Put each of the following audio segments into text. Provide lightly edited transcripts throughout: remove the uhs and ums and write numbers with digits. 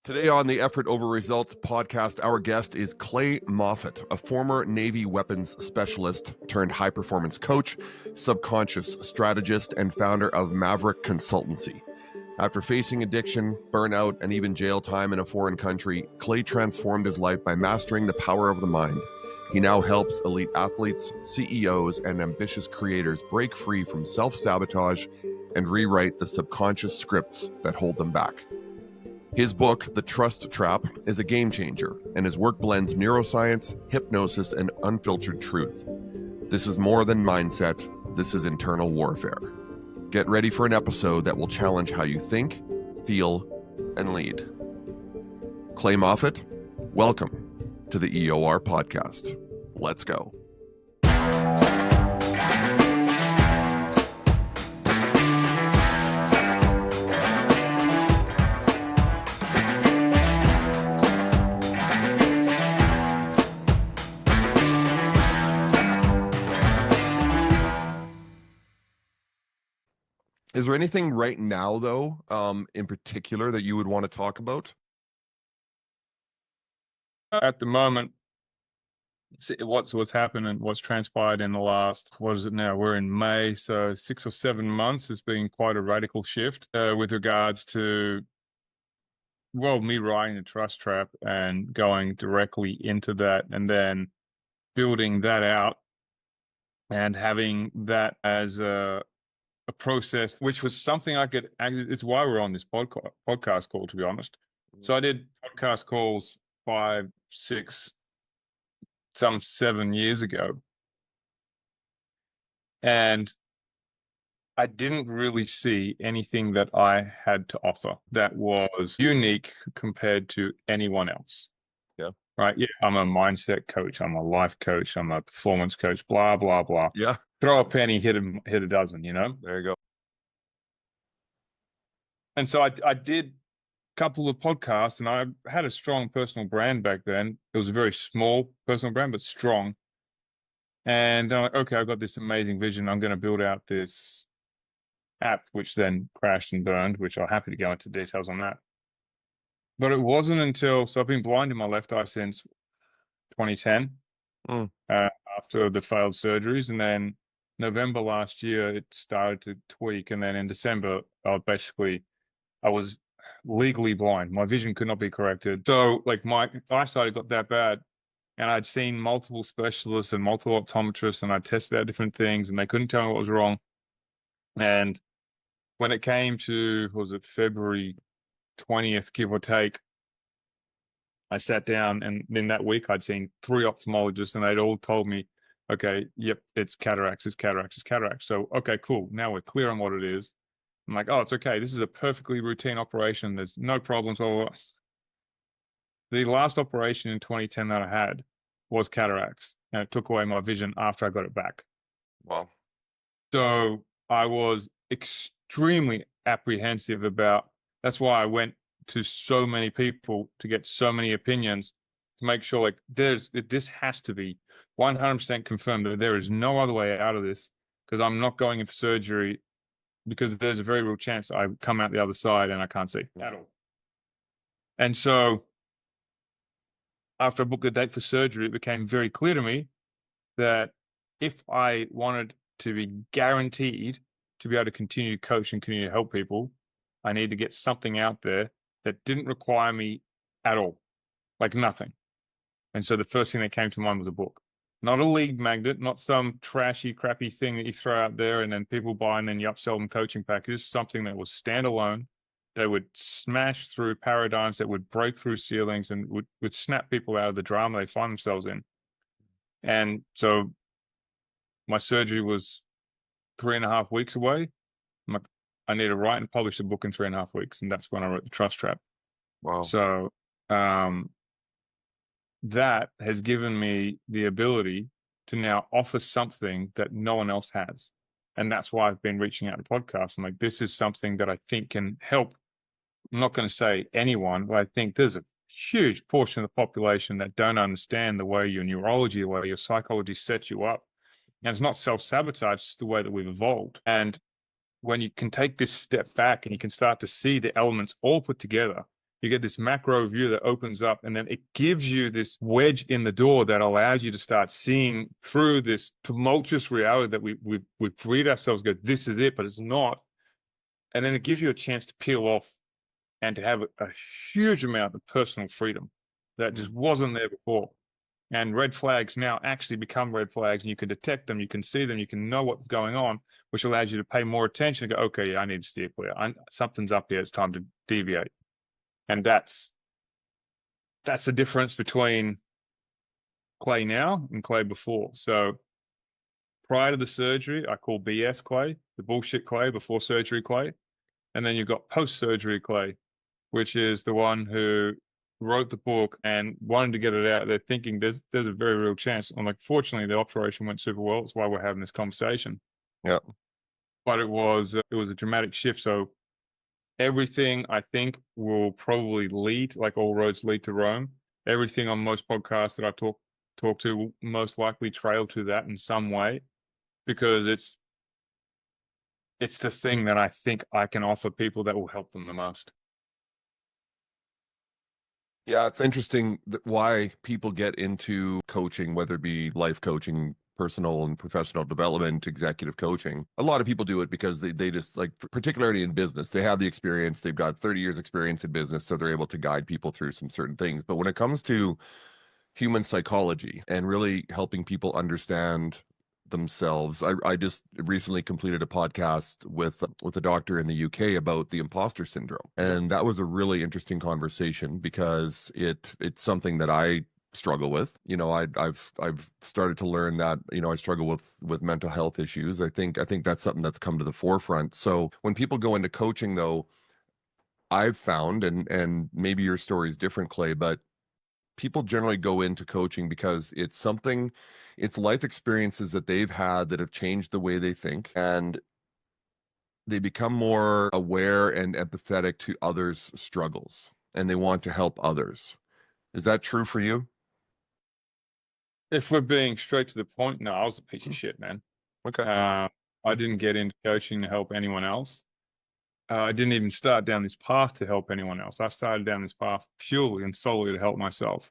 Today on the Effort Over Results podcast, our guest is Clay Moffat, a former Navy weapons specialist turned high-performance coach, subconscious strategist, and founder of Maverick Consultancy. After facing addiction, burnout, and even jail time in a foreign country, Clay transformed his life by mastering the power of the mind. He now helps elite athletes, CEOs, and ambitious creators break free from self-sabotage and rewrite the subconscious scripts that hold them back. His book, The Trust Trap, is a game changer, and his work blends neuroscience, hypnosis, and unfiltered truth. This is more than mindset, this is internal warfare. Get ready for an episode that will challenge how you think, feel, and lead. Clay Moffat, welcome to the EOR podcast. Let's go. Is there anything right now, though, in particular that you would want to talk about? At the moment, what's happened and what's transpired in the last, what is it now? We're in May, so 6 or 7 months has been quite a radical shift with regards to, me writing The Trust Trap and going directly into that and then building that out and having that as a process, which was something I could, it's why we're on this podcast call, to be honest. So I did podcast calls 5, 6, some 7 years ago. And I didn't really see anything that I had to offer that was unique compared to anyone else. Yeah. Right. Yeah. I'm a mindset coach. I'm a life coach. I'm a performance coach, blah, blah, blah. Yeah. Throw a penny, hit a dozen, There you go. And so I did a couple of podcasts, and I had a strong personal brand back then. It was a very small personal brand, but strong. And then I'm like, okay, I've got this amazing vision. I'm going to build out this app, which then crashed and burned, which I'm happy to go into details on that. But it wasn't until, so I've been blind in my left eye since 2010, after the failed surgeries. And then November last year, it started to tweak. And then in December, I was legally blind. My vision could not be corrected. So like my eyesight got that bad, and I'd seen multiple specialists and multiple optometrists, and I tested out different things, and they couldn't tell me what was wrong. And when it came to, February 20th, give or take, I sat down, and in that week I'd seen 3 ophthalmologists, and they'd all told me, okay, yep, it's cataracts, it's cataracts, it's cataracts. So, okay, cool. Now we're clear on what it is. I'm like, oh, it's okay. This is a perfectly routine operation. There's no problems. The last operation in 2010 that I had was cataracts, and it took away my vision after I got it back. Wow. So I was extremely apprehensive about, that's why I went to so many people to get so many opinions to make sure like this has to be 100% confirmed that there is no other way out of this, because I'm not going in for surgery, because there's a very real chance I come out the other side and I can't see at all. And so after I booked a date for surgery, it became very clear to me that if I wanted to be guaranteed to be able to continue to coach and continue to help people, I need to get something out there that didn't require me at all, like nothing. And so the first thing that came to mind was a book. Not a lead magnet, not some trashy, crappy thing that you throw out there and then people buy and then you upsell them coaching packages, something that was standalone, that would smash through paradigms, that would break through ceilings and would snap people out of the drama they find themselves in. And so my surgery was 3.5 weeks away. I need to write and publish a book in 3.5 weeks. And that's when I wrote The Trust Trap. Wow. So, that has given me the ability to now offer something that no one else has. And that's why I've been reaching out to podcasts. I'm like, this is something that I think can help. I'm not going to say anyone, but I think there's a huge portion of the population that don't understand the way your neurology, the way your psychology sets you up. And it's not self-sabotage, it's the way that we've evolved. And when you can take this step back and you can start to see the elements all put together, You get this macro view that opens up, and then it gives you this wedge in the door that allows you to start seeing through this tumultuous reality that we've freed ourselves, go, this is it, but it's not. And then it gives you a chance to peel off and to have a huge amount of personal freedom that just wasn't there before. And red flags now actually become red flags, and you can detect them, you can see them, you can know what's going on, which allows you to pay more attention and go, okay, yeah, I need to steer clear. Something's up here. It's time to deviate. And that's the difference between Clay now and Clay before. So prior to the surgery, I call BS Clay, the bullshit Clay, before surgery Clay. And then you've got post-surgery Clay, which is the one who wrote the book and wanted to get it out there, thinking there's a very real chance. And like, fortunately, the operation went super well. That's why we're having this conversation. Yeah. But it was a dramatic shift. So everything, I think, will probably lead, like all roads lead to Rome. Everything on most podcasts that I talk to will most likely trail to that in some way, because it's the thing that I think I can offer people that will help them the most. Yeah, it's interesting why people get into coaching, whether it be life coaching, personal and professional development, executive coaching. A lot of people do it because they just, like, particularly in business, they have the experience, they've got 30 years experience in business, so they're able to guide people through some certain things. But when it comes to human psychology and really helping people understand themselves, I just recently completed a podcast with a doctor in the UK about the imposter syndrome, and that was a really interesting conversation because it's something that I struggle with. I've started to learn that I struggle with mental health issues. I think that's something that's come to the forefront. So when people go into coaching, though, I've found, and maybe your story is different, Clay, but people generally go into coaching because it's life experiences that they've had that have changed the way they think, and they become more aware and empathetic to others' struggles, and they want to help others. Is that true for you? If we're being straight to the point, no, I was a piece of shit, man. Okay. I didn't get into coaching to help anyone else. I didn't even start down this path to help anyone else. I started down this path purely and solely to help myself.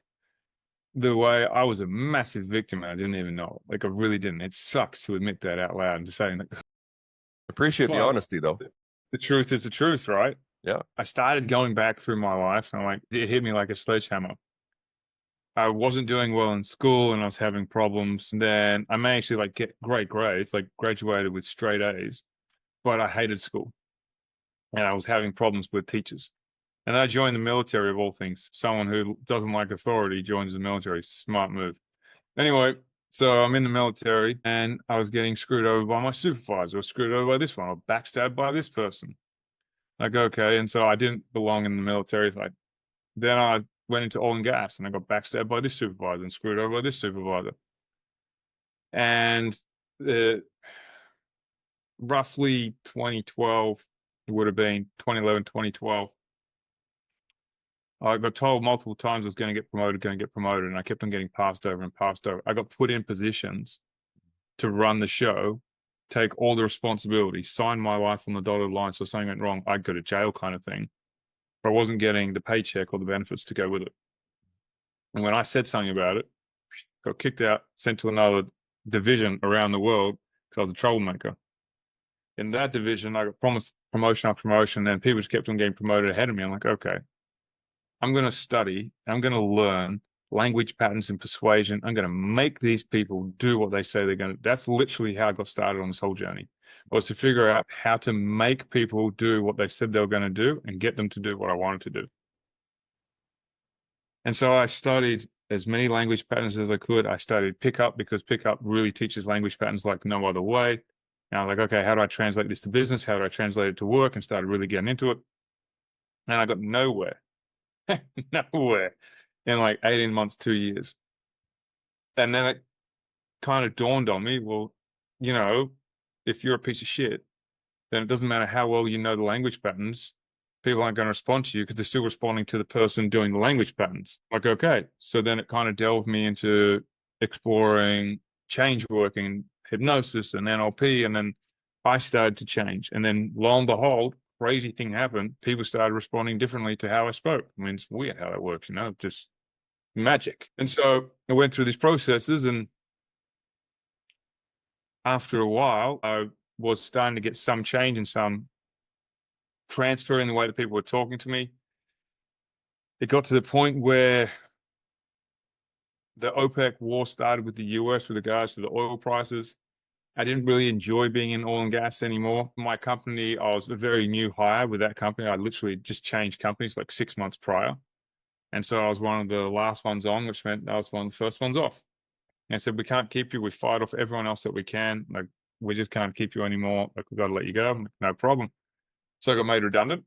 The way I was a massive victim, and I didn't even know it. Like, I really didn't. It sucks to admit that out loud and to say, like, Appreciate the honesty, though. the truth is the truth, right? Yeah. I started going back through my life, and like, it hit me like a sledgehammer. I wasn't doing well in school, and I was having problems. And then I managed to like get great grades, like graduated with straight A's, but I hated school, and I was having problems with teachers. And I joined the military, of all things. Someone who doesn't like authority joins the military. Smart move. Anyway, so I'm in the military, and I was getting screwed over by my supervisor, or screwed over by this one, or backstabbed by this person. Like, okay. And so I didn't belong in the military. Like, then I went into oil and gas, and I got backstabbed by this supervisor and screwed over by this supervisor. And roughly 2012, it would have been 2011, 2012. I got told multiple times I was going to get promoted, and I kept on getting passed over and passed over. I got put in positions to run the show, take all the responsibility, sign my life on the dotted line, so if something went wrong, I'd go to jail kind of thing. But I wasn't getting the paycheck or the benefits to go with it. And when I said something about it, got kicked out, sent to another division around the world because I was a troublemaker. In that division, I got promised promotion after promotion, and people just kept on getting promoted ahead of me. I'm like, okay, I'm going to study, I'm going to learn language patterns and persuasion. I'm going to make these people do what they say they're going to. That's literally how I got started on this whole journey, was to figure out how to make people do what they said they were going to do and get them to do what I wanted to do. And so I studied as many language patterns as I could. I studied pickup because pickup really teaches language patterns like no other way. And I was like, okay, how do I translate this to business? How do I translate it to work? And started really getting into it. And I got nowhere. Nowhere in like 18 months, 2 years. And then it kind of dawned on me, well, if you're a piece of shit, then it doesn't matter how well you know the language patterns. People aren't going to respond to you because they're still responding to the person doing the language patterns. Like, okay. So then it kind of delved me into exploring change work and hypnosis and NLP. And then I started to change. And then lo and behold, crazy thing happened. People started responding differently to how I spoke. I mean, it's weird how that works, just magic. And so I went through these processes, and after a while, I was starting to get some change and some transfer in the way that people were talking to me. It got to the point where the OPEC war started with the US with regards to the oil prices. I didn't really enjoy being in oil and gas anymore. My company, I was a very new hire with that company. I literally just changed companies like 6 months prior. And so I was one of the last ones on, which meant I was one of the first ones off. And I said, we can't keep you. We fight off everyone else that we can. Like, we just can't keep you anymore. Like, we've got to let you go. Like, no problem. So I got made redundant.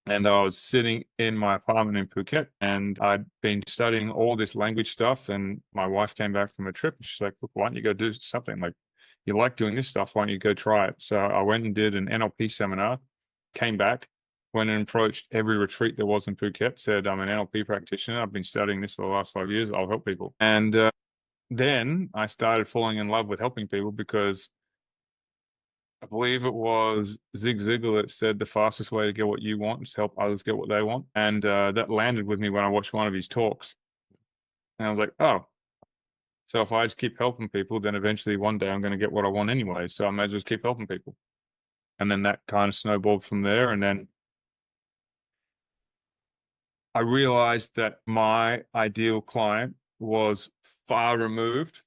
And I was sitting in my apartment in Phuket, and I'd been studying all this language stuff. And my wife came back from a trip, and she's like, look, why don't you go do something? Like, you like doing this stuff, why don't you go try it? So I went and did an NLP seminar, came back, went and approached every retreat there was in Phuket, said, I'm an NLP practitioner. I've been studying this for the last 5 years. I'll help people. And then I started falling in love with helping people, because I believe it was Zig Ziglar that said the fastest way to get what you want is to help others get what they want. And that landed with me when I watched one of his talks. And I was like, oh, so if I just keep helping people, then eventually one day I'm going to get what I want anyway. So I may as well just keep helping people. And then that kind of snowballed from there. And then I realized that my ideal client was far removed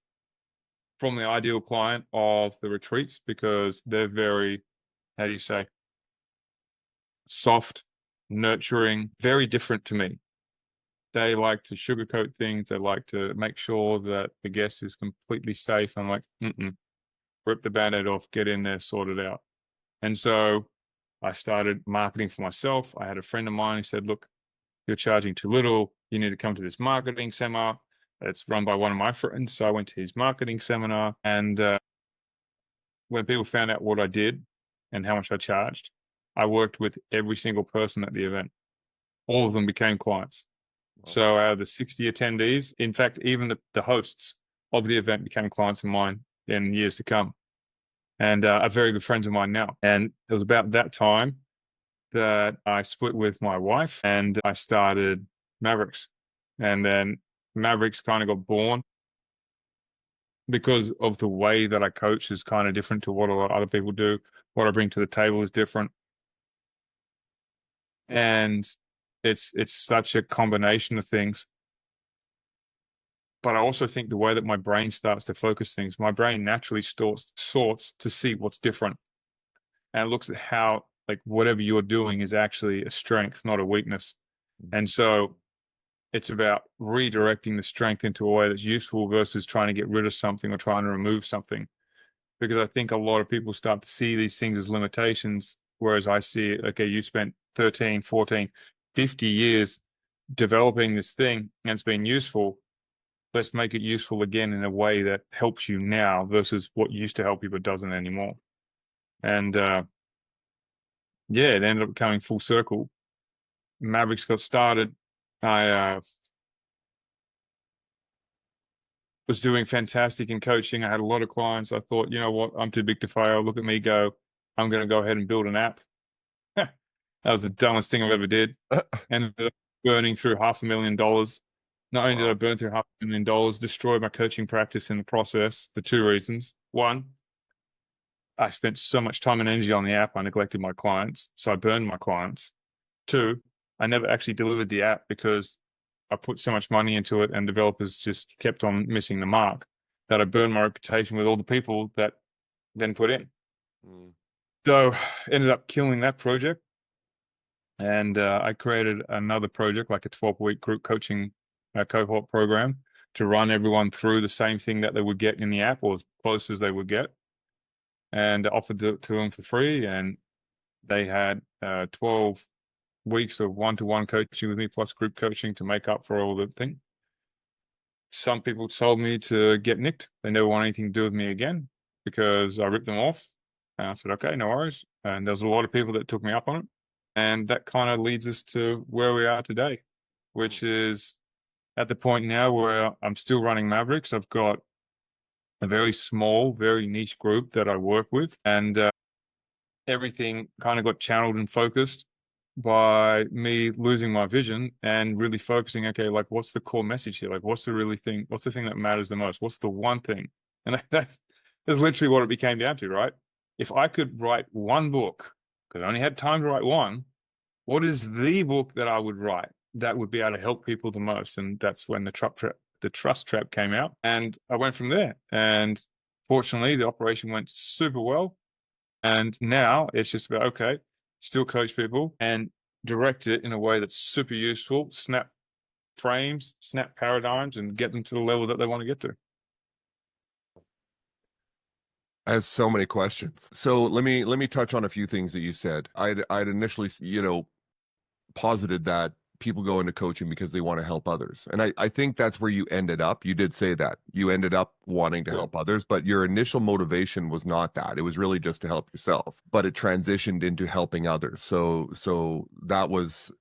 from the ideal client of the retreats, because they're very, how do you say, soft, nurturing, very different to me. They like to sugarcoat things. They like to make sure that the guest is completely safe. I'm like, rip the Band-Aid off, get in there, sort it out. And so I started marketing for myself. I had a friend of mine who said, look, you're charging too little. You need to come to this marketing seminar. It's run by one of my friends. So I went to his marketing seminar, and when people found out what I did and how much I charged, I worked with every single person at the event. All of them became clients. Wow. So out of the 60 attendees, in fact, even the hosts of the event became clients of mine in years to come, and are very good friends of mine now. And it was about that time that I split with my wife, and I started Mavericks. And then Mavericks kind of got born because of the way that I coach is kind of different to what a lot of other people do. What I bring to the table is different. And it's such a combination of things. But I also think the way that my brain starts to focus things, my brain naturally sorts to see what's different. And it looks at how, like, whatever you're doing is actually a strength, not a weakness. And so it's about redirecting the strength into a way that's useful versus trying to get rid of something or trying to remove something. Because I think a lot of people start to see these things as limitations, whereas I see, okay, you spent 13, 14, 50 years developing this thing and it's been useful. Let's make it useful again in a way that helps you now versus what used to help you but doesn't anymore. And it ended up coming full circle. Mavericks got started. I was doing fantastic in coaching. I had a lot of clients. I thought, you know what, I'm too big to fail. Look at me go. I'm going to go ahead and build an app. That was the dumbest thing I've ever did. And burning through $500,000. Not only did I burn through $500,000, destroyed my coaching practice in the process for two reasons. One, I spent so much time and energy on the app, I neglected my clients. So I burned my clients. Two, I never actually delivered the app because I put so much money into it and developers just kept on missing the mark that I burned my reputation with all the people that then put in. So ended up killing that project. And I created another project, like a 12-week group coaching cohort program, to run everyone through the same thing that they would get in the app, or as close as they would get, and offered it to them for free. And they had 12 weeks of one-to-one coaching with me plus group coaching to make up for all the thing. Some people told me to get nicked. They never want anything to do with me again because I ripped them off. And I said, okay, no worries. And there was a lot of people that took me up on it. And that kind of leads us to where we are today, which is at the point now where I'm still running Mavericks. I've got a very small, very niche group that I work with. And everything kind of got channeled and focused by me losing my vision and really focusing, okay, like what's the core message here? Like what's the thing that matters the most? What's the one thing? And that's literally what it became down to, right? If I could write one book, because I only had time to write one, what is the book that I would write that would be able to help people the most? And that's when the trust trap came out, and I went from there. And fortunately, the operation went super well. And now it's just about, okay, still coach people and direct it in a way that's super useful, snap frames, snap paradigms, and get them to the level that they want to get to. I have so many questions. So let me touch on a few things that you said. I'd initially, posited that people go into coaching because they want to help others. And I think that's where you ended up. You did say that. You ended up wanting to help others, but your initial motivation was not that. It was really just to help yourself, but it transitioned into helping others. So that was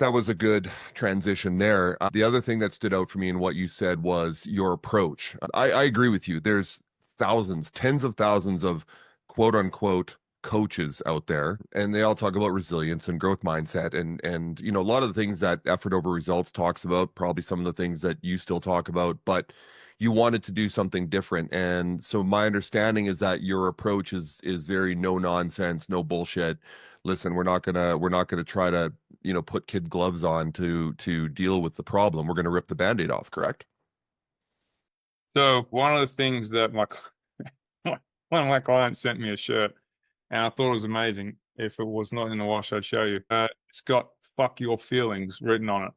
a good transition there. The other thing that stood out for me in what you said was your approach. I agree with you. There's thousands, tens of thousands of quote unquote coaches out there, and they all talk about resilience and growth mindset and a lot of the things that effort over results talks about, probably some of the things that you still talk about, but you wanted to do something different. And so my understanding is that your approach is very no nonsense, no bullshit. Listen, we're not gonna try to put kid gloves on to deal with the problem. We're going to rip the band-aid off, correct? So one of the things that one of my clients sent me a shirt, and I thought it was amazing. If it was not in the wash, I'd show you. It's got "fuck your feelings" written on it,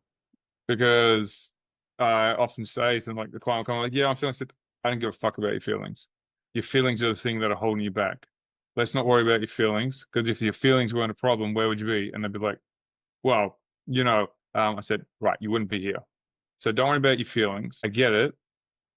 because I often say to them, like the client will come like, yeah, I'm feeling sick. I don't give a fuck about your feelings. Your feelings are the thing that are holding you back. Let's not worry about your feelings, because if your feelings weren't a problem, where would you be? And they'd be like, well, I said, right, you wouldn't be here. So don't worry about your feelings. I get it.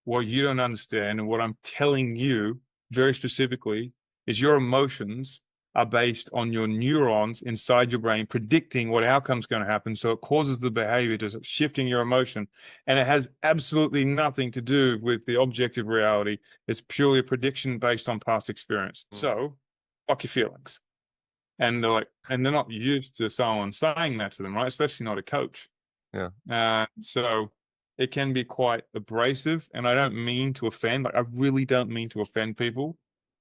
What you don't understand, and what I'm telling you very specifically, is your emotions are based on your neurons inside your brain predicting what outcome's going to happen. So it causes the behavior to shifting your emotion. And it has absolutely nothing to do with the objective reality. It's purely a prediction based on past experience. So fuck your feelings. And they're not used to someone saying that to them, right? Especially not a coach. Yeah. So it can be quite abrasive, and I don't mean to offend. Like, I really don't mean to offend people.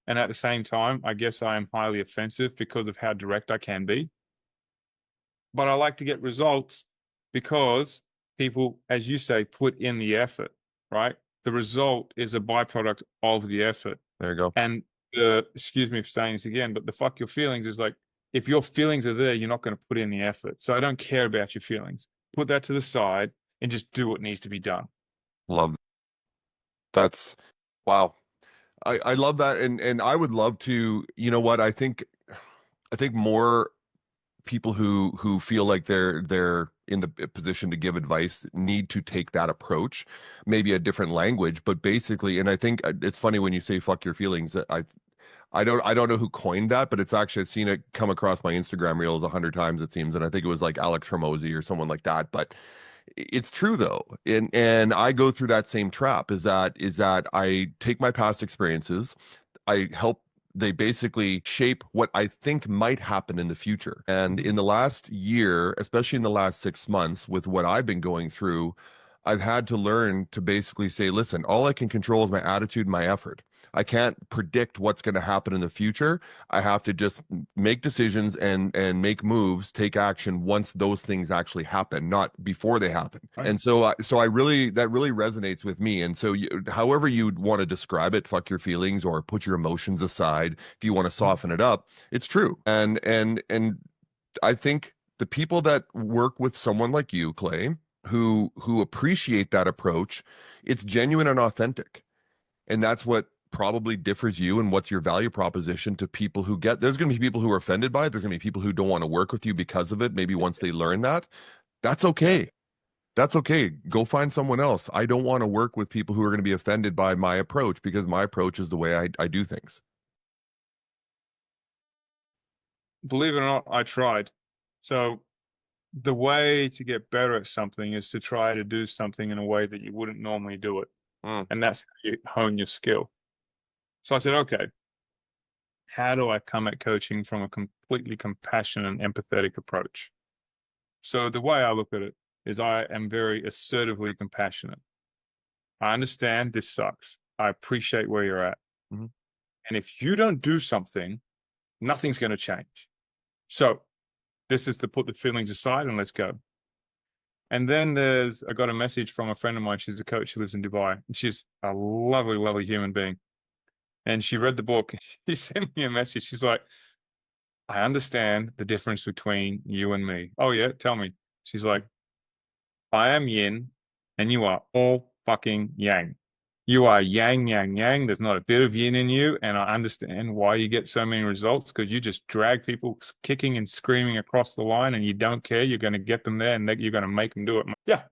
And at the same time, I guess I am highly offensive because of how direct I can be. But I like to get results because people, as you say, put in the effort, right? The result is a byproduct of the effort. There you go. And excuse me for saying this again, but the fuck your feelings is like, if your feelings are there, you're not going to put in the effort. So I don't care about your feelings. Put that to the side and just do what needs to be done. Love that's wow. I love that, and I would love to, what I think more people who feel like they're in the position to give advice need to take that approach, maybe a different language, but basically. And I think it's funny when you say fuck your feelings. I don't know who coined that, but it's actually, I've seen it come across my Instagram reels 100 times, it seems, and I think it was like Alex Hormozy or someone like that. But it's true though, and I go through that same trap. Is that I take my past experiences, I help. They basically shape what I think might happen in the future. And in the last year, especially in the last 6 months, with what I've been going through, I've had to learn to basically say, listen, all I can control is my attitude and my effort. I can't predict what's going to happen in the future. I have to just make decisions and make moves, take action once those things actually happen, not before they happen. Right. And so I really, that really resonates with me. And so however you'd want to describe it, fuck your feelings or put your emotions aside, if you want to soften it up, it's true. And I think the people that work with someone like you, Clay, who appreciate that approach, it's genuine and authentic. And that's what probably differs you and what's your value proposition to people who there's going to be people who are offended by it. There's going to be people who don't want to work with you because of it. Maybe once they learn that, that's okay. That's okay. Go find someone else. I don't want to work with people who are going to be offended by my approach because my approach is the way I do things. Believe it or not, I tried. So the way to get better at something is to try to do something in a way that you wouldn't normally do it. Mm. And that's how you hone your skill. So I said, okay, how do I come at coaching from a completely compassionate and empathetic approach? So the way I look at it is I am very assertively compassionate. I understand this sucks. I appreciate where you're at. Mhm. And if you don't do something, nothing's going to change. So this is to put the feelings aside and let's go. And then I got a message from a friend of mine. She's a coach. She lives in Dubai. And she's a lovely, lovely human being. And she read the book. She sent me a message. She's like, I understand the difference between you and me. Oh, yeah. Tell me. She's like, I am yin and you are all fucking yang. You are yang, yang, yang. There's not a bit of yin in you. And I understand why you get so many results, because you just drag people kicking and screaming across the line and you don't care. You're going to get them there and you're going to make them do it. Yeah.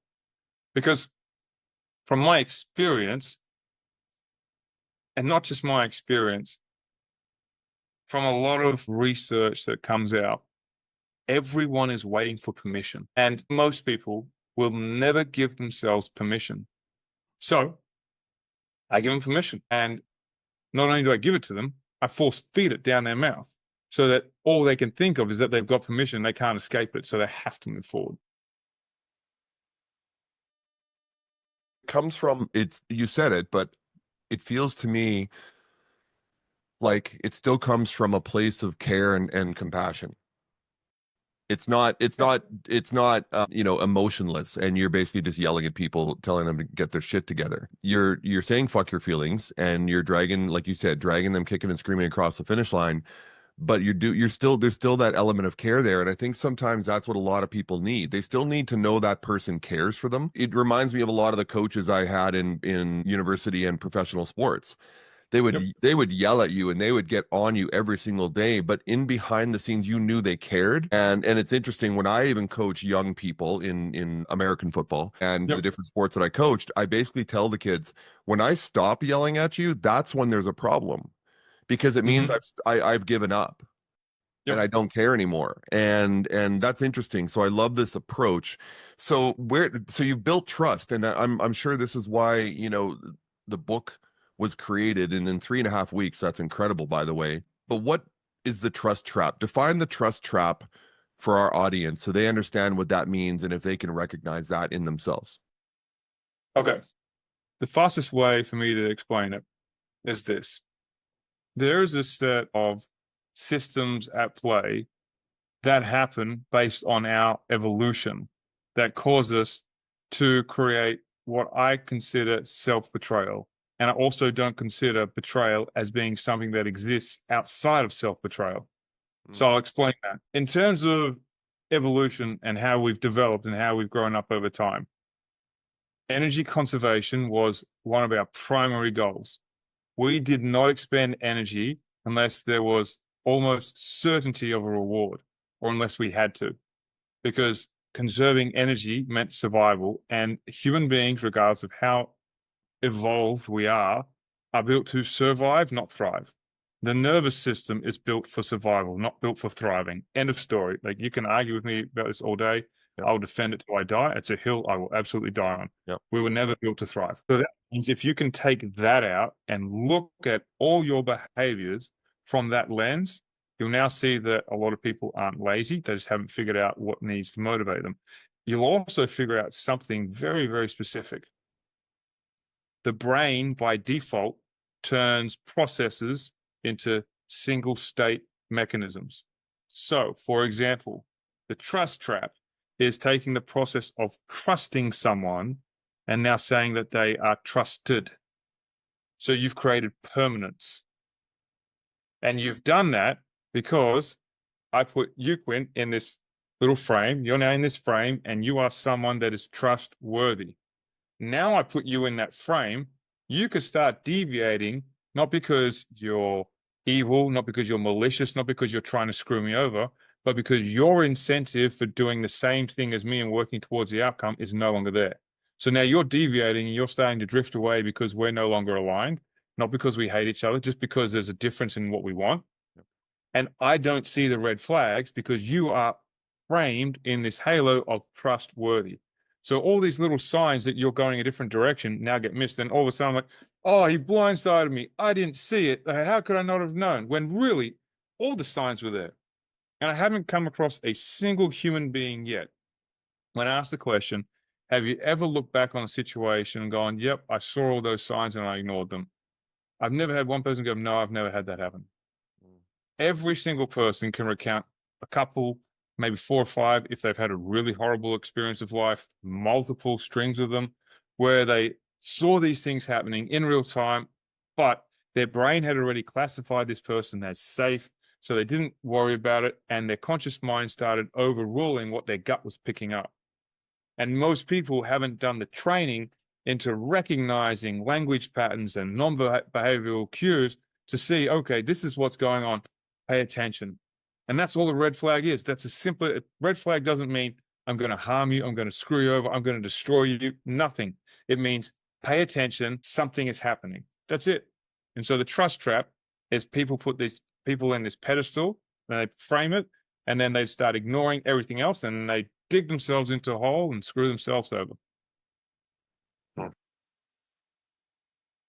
Because from my experience, and not just my experience, from a lot of research that comes out, everyone is waiting for permission. And most people will never give themselves permission. So I give them permission. And not only do I give it to them, I force feed it down their mouth so that all they can think of is that they've got permission. They can't escape it. So they have to move forward. Comes from, you said it, but it feels to me like it still comes from a place of care and compassion. It's not emotionless, and you're basically just yelling at people, telling them to get their shit together. You're saying fuck your feelings, and you're dragging, like you said, dragging them kicking and screaming across the finish line. But there's still that element of care there. And I think sometimes that's what a lot of people need. They still need to know that person cares for them. It reminds me of a lot of the coaches I had in university and professional sports. They would yell at you and they would get on you every single day, but in behind the scenes you knew they cared. And it's interesting, when I even coach young people in American football and the different sports that I coached, I basically tell the kids, when I stop yelling at you, that's when there's a problem, because it means I've given up and I don't care anymore. And that's interesting. So I love this approach. So you've built trust, and I'm sure this is why, the book was created, and in 3.5 weeks. That's incredible, by the way. But what is the trust trap? Define the trust trap for our audience so they understand what that means and if they can recognize that in themselves. Okay. The fastest way for me to explain it is this. There is a set of systems at play that happen based on our evolution that cause us to create what I consider self-betrayal. And I also don't consider betrayal as being something that exists outside of self-betrayal. So I'll explain that. In terms of evolution and how we've developed and how we've grown up over time, energy conservation was one of our primary goals. We did not expend energy unless there was almost certainty of a reward, or unless we had to, because conserving energy meant survival. And human beings, regardless of how evolved we are built to survive, not thrive. The nervous system is built for survival, not built for thriving. End of story. Like, you can argue with me about this all day. I'll defend it till I die. It's a hill I will absolutely die on. We were never built to thrive. So that means if you can take that out and look at all your behaviors from that lens, you'll now see that a lot of people aren't lazy. They just haven't figured out what needs to motivate them. You'll also figure out something very, very specific. The brain, by default, turns processes into single state mechanisms. So, for example, the trust trap is taking the process of trusting someone and now saying that they are trusted. So you've created permanence. And you've done that because I put you, Quinn, in this little frame. You're now in this frame, and you are someone that is trustworthy. Now I put you in that frame. You could start deviating, not because you're evil, not because you're malicious, not because you're trying to screw me over, but because your incentive for doing the same thing as me and working towards the outcome is no longer there. So now you're deviating and you're starting to drift away because we're no longer aligned, not because we hate each other, just because there's a difference in what we want. And I don't see the red flags because you are framed in this halo of trustworthy. So all these little signs that you're going a different direction now get missed. And all of a sudden, I'm like, Oh, he blindsided me. I didn't see it. How could I not have known? When really, all the signs were there. And I haven't come across a single human being yet. When asked the question, have you ever looked back on a situation and gone, yep, I saw all those signs and I ignored them? I've never had one person go, no, I've never had that happen. Every single person can recount a couple, maybe 4 or 5, if they've had a really horrible experience of life, multiple strings of them, where they saw these things happening in real time, but their brain had already classified this person as safe, so they didn't worry about it, and their conscious mind started overruling what their gut was picking up. And most people haven't done the training into recognizing language patterns and non-behavioral cues to see, okay, this is what's going on. Pay attention. And that's all a red flag is. That's a simple red flag. Doesn't mean I'm going to harm you, I'm going to screw you over, I'm going to destroy you. Nothing. It means pay attention. Something is happening. That's it. And so the trust trap is people put these people in this pedestal and they frame it, and then they start ignoring everything else, and they dig themselves into a hole and screw themselves over.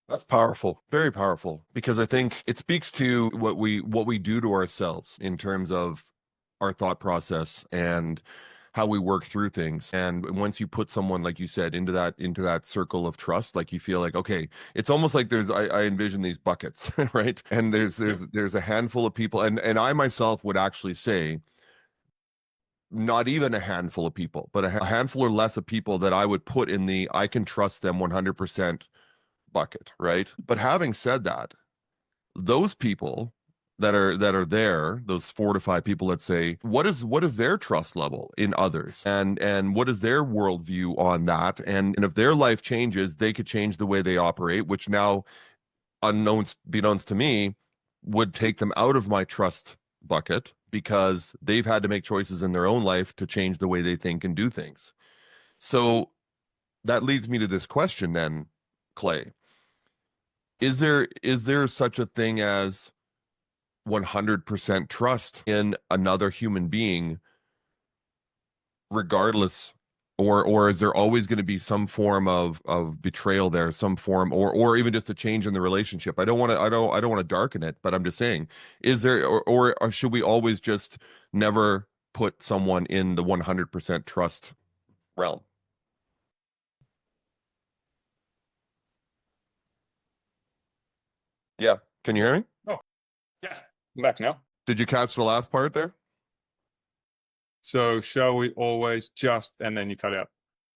That's powerful, very powerful, because I think it speaks to what we do to ourselves in terms of our thought process and how we work through things. And once you put someone, like you said, into that circle of trust, like you feel like, okay, it's almost like I envision these buckets, right? And there's a handful of people, and I myself would actually say not even a handful of people, but a handful or less of people that I would put in the I can trust them 100% bucket, right? But having said that, those people that are there, those 4 to 5 people, let's say, what is their trust level in others, and what is their worldview on that? And if their life changes, they could change the way they operate, which now, unbeknownst to me, would take them out of my trust bucket, because they've had to make choices in their own life to change the way they think and do things. So that leads me to this question then, Clay. Is there such a thing as 100% trust in another human being, regardless, or is there always going to be some form of betrayal there, some form, or even just a change in the relationship? I don't want to darken it, but I'm just saying, is there, or should we always just never put someone in the 100% trust realm? Yeah. Can you hear me? Oh, yeah. I'm back now. Did you catch the last part there? So shall we always just, and then you cut out.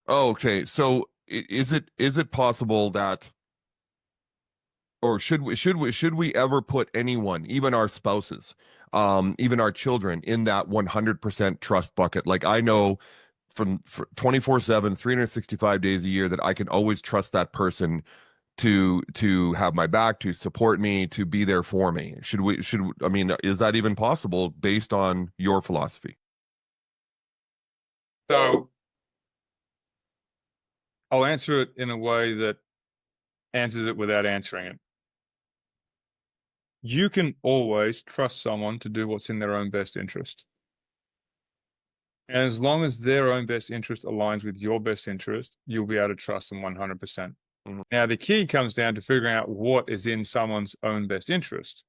Oh, okay. So is it possible that, or should we ever put anyone, even our spouses, even our children, in that 100% trust bucket? Like, I know from 24/7, 365 days a year, that I can always trust that person to have my back, to support me, to be there for me. I mean, is that even possible based on your philosophy? So I'll answer it in a way that answers it without answering it. You can always trust someone to do what's in their own best interest. And as long as their own best interest aligns with your best interest, you'll be able to trust them 100%. Mhm. Now, the key comes down to figuring out what is in someone's own best interest.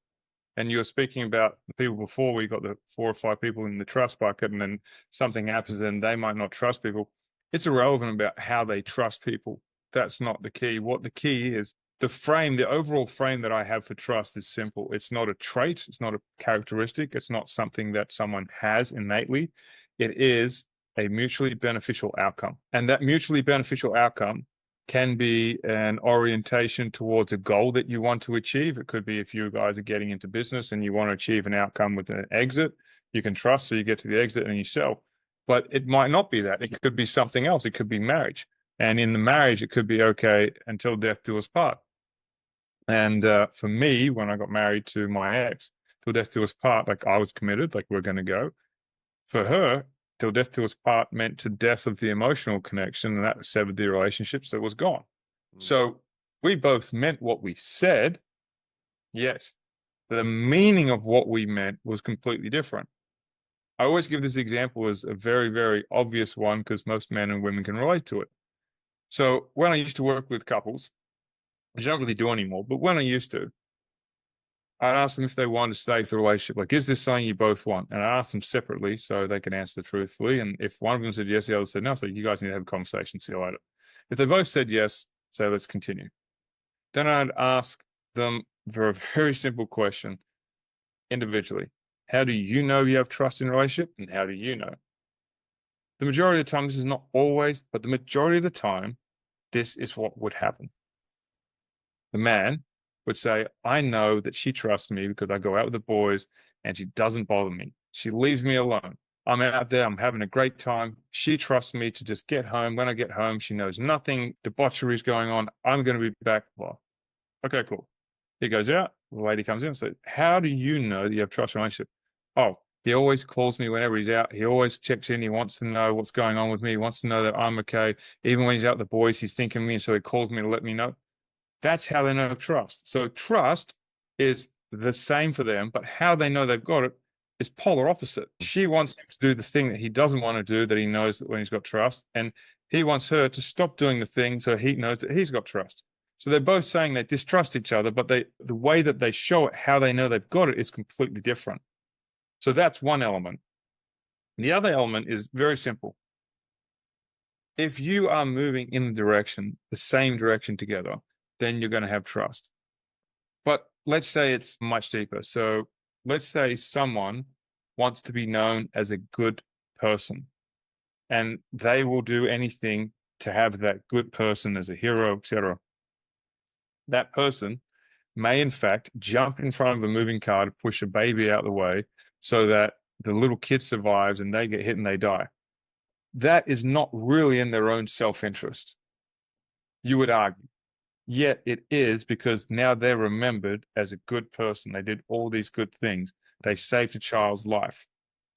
And you were speaking about the people before, we got the 4 or 5 people in the trust bucket, and then something happens and they might not trust people. It's irrelevant about how they trust people. That's not the key. What the key is, the overall frame that I have for trust is simple. It's not a trait, it's not a characteristic, it's not something that someone has innately. It is a mutually beneficial outcome. And that mutually beneficial outcome can be an orientation towards a goal that you want to achieve. It could be if you guys are getting into business and you want to achieve an outcome with an exit, you can trust, so you get to the exit and you sell. But it might not be that. It could be something else. It could be marriage. And in the marriage, it could be, okay, until death do us part. And for me, when I got married to my ex, till death do us part, like, I was committed, like, we're going to go. For her, till death do us part meant to death of the emotional connection, and that severed the relationship, so it was gone. So we both meant what we said, yes. The meaning of what we meant was completely different. I always give this example as a very, very obvious one, because most men and women can relate to it. So when I used to work with couples, which I don't really do anymore. But when I used to, I'd ask them if they wanted to stay for the relationship. Like, is this something you both want? And I asked them separately so they can answer truthfully. And if one of them said yes, the other said no, so you guys need to have a conversation. See you later. If they both said yes, say, let's continue. Then I'd ask them for a very simple question individually. How do you know you have trust in a relationship? And how do you know? The majority of the time, this is not always, but the majority of the time, this is what would happen. The man would say, I know that she trusts me because I go out with the boys and she doesn't bother me. She leaves me alone. I'm out there, I'm having a great time. She trusts me to just get home. When I get home, she knows nothing debauchery is going on. I'm going to be back. Well, okay, cool. He goes out. The lady comes in and says, how do you know that you have trust in a relationship? Oh, he always calls me whenever he's out. He always checks in. He wants to know what's going on with me. He wants to know that I'm okay. Even when he's out with the boys, he's thinking of me. So he calls me to let me know. That's how they know trust. So trust is the same for them, but how they know they've got it is polar opposite. She wants him to do the thing that he doesn't want to do, that he knows that when he's got trust, and he wants her to stop doing the thing so he knows that he's got trust. So they're both saying they distrust each other, but the way that they show it, how they know they've got it, is completely different. So that's one element. The other element is very simple. If you are moving in the same direction together, then you're going to have trust. But let's say it's much deeper. So let's say someone wants to be known as a good person, and they will do anything to have that good person as a hero, etc. That person may, in fact, jump in front of a moving car to push a baby out the way so that the little kid survives and they get hit and they die. That is not really in their own self-interest, you would argue. Yet it is, because now they're remembered as a good person. They did all these good things. They saved a child's life.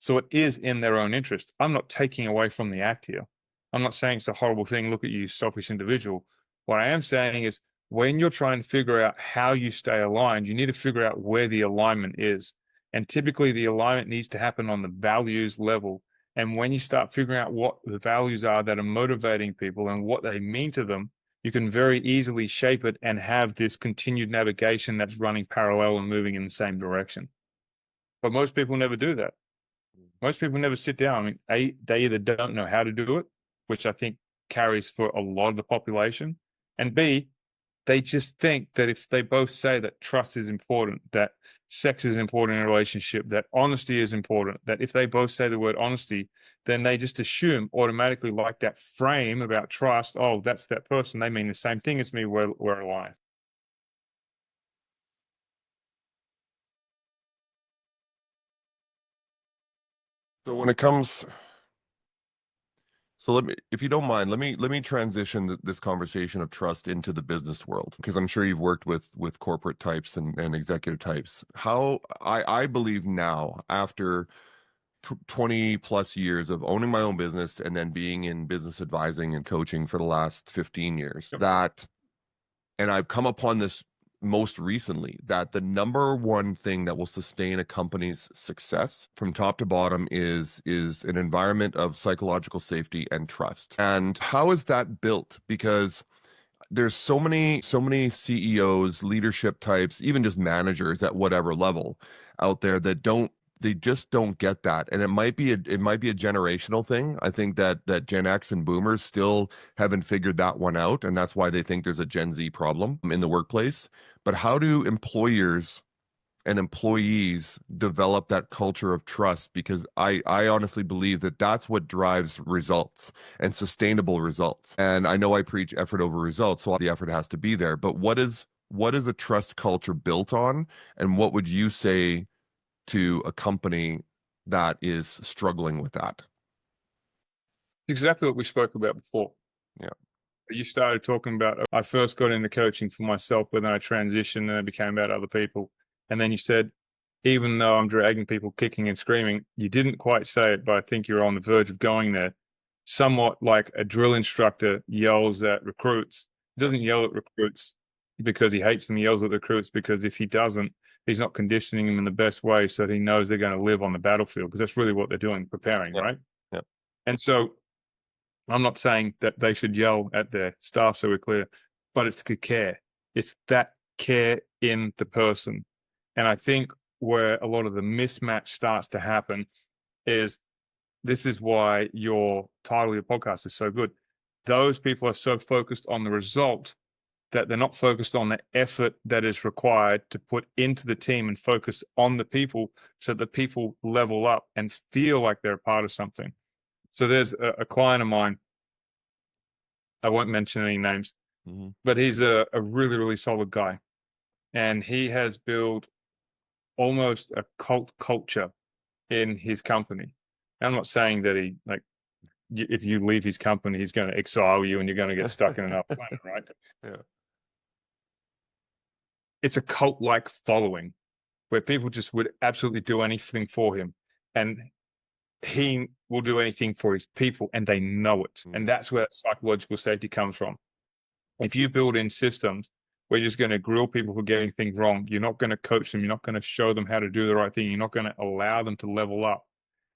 So it is in their own interest. I'm not taking away from the act here. I'm not saying it's a horrible thing. Look at you, selfish individual. What I am saying is, when you're trying to figure out how you stay aligned, you need to figure out where the alignment is. And typically the alignment needs to happen on the values level. And when you start figuring out what the values are that are motivating people and what they mean to them, you can very easily shape it and have this continued navigation that's running parallel and moving in the same direction. But most people never do that. Most people never sit down. I mean, A, they either don't know how to do it, which I think carries for a lot of the population, and B, they just think that if they both say that trust is important, that sex is important in a relationship, that honesty is important, that if they both say the word honesty, then they just assume automatically, like that frame about trust, oh, that's that person, they mean the same thing as me, we're aligned. So when it comes, so let me, if you don't mind, let me transition this conversation of trust into the business world, because I'm sure you've worked with corporate types and executive types. How I believe now, after 20 plus years of owning my own business and then being in business advising and coaching for the last 15 years, that, and I've come upon this most recently, that the number one thing that will sustain a company's success from top to bottom is an environment of psychological safety and trust. And how is that built? Because there's so many CEOs, leadership types, even just managers at whatever level out there that they just don't get that. And it might be a generational thing. I think that Gen X and boomers still haven't figured that one out, and that's why they think there's a Gen Z problem in the workplace. But how do employers and employees develop that culture of trust? Because I honestly believe that that's what drives results and sustainable results. And I know I preach effort over results, so the effort has to be there. But what is a trust culture built on? And what would you say to a company that is struggling with that? Exactly what we spoke about before. Yeah. You started talking about, I first got into coaching for myself, but then I transitioned and it became about other people. And then you said, even though I'm dragging people kicking and screaming, you didn't quite say it, but I think you're on the verge of going there. Somewhat like a drill instructor yells at recruits. He doesn't yell at recruits because he hates them. He yells at recruits because if he doesn't, he's not conditioning them in the best way so that he knows they're going to live on the battlefield, because that's really what they're doing, preparing, right? Yeah. And so I'm not saying that they should yell at their staff, so we're clear, but it's to care. It's that care in the person. And I think where a lot of the mismatch starts to happen is, this is why your title of your podcast is so good. Those people are so focused on the result that they're not focused on the effort that is required to put into the team and focus on the people, so that people level up and feel like they're a part of something. So there's a client of mine, I won't mention any names, but he's a really, really solid guy. And he has built almost a cult culture in his company. I'm not saying that he, like, if you leave his company, he's going to exile you and you're going to get stuck in another planet, right? Yeah. It's a cult-like following where people just would absolutely do anything for him, and he will do anything for his people, and they know it. And that's where psychological safety comes from. If you build in systems where you're just going to grill people for getting things wrong, you're not going to coach them, you're not going to show them how to do the right thing, you're not going to allow them to level up,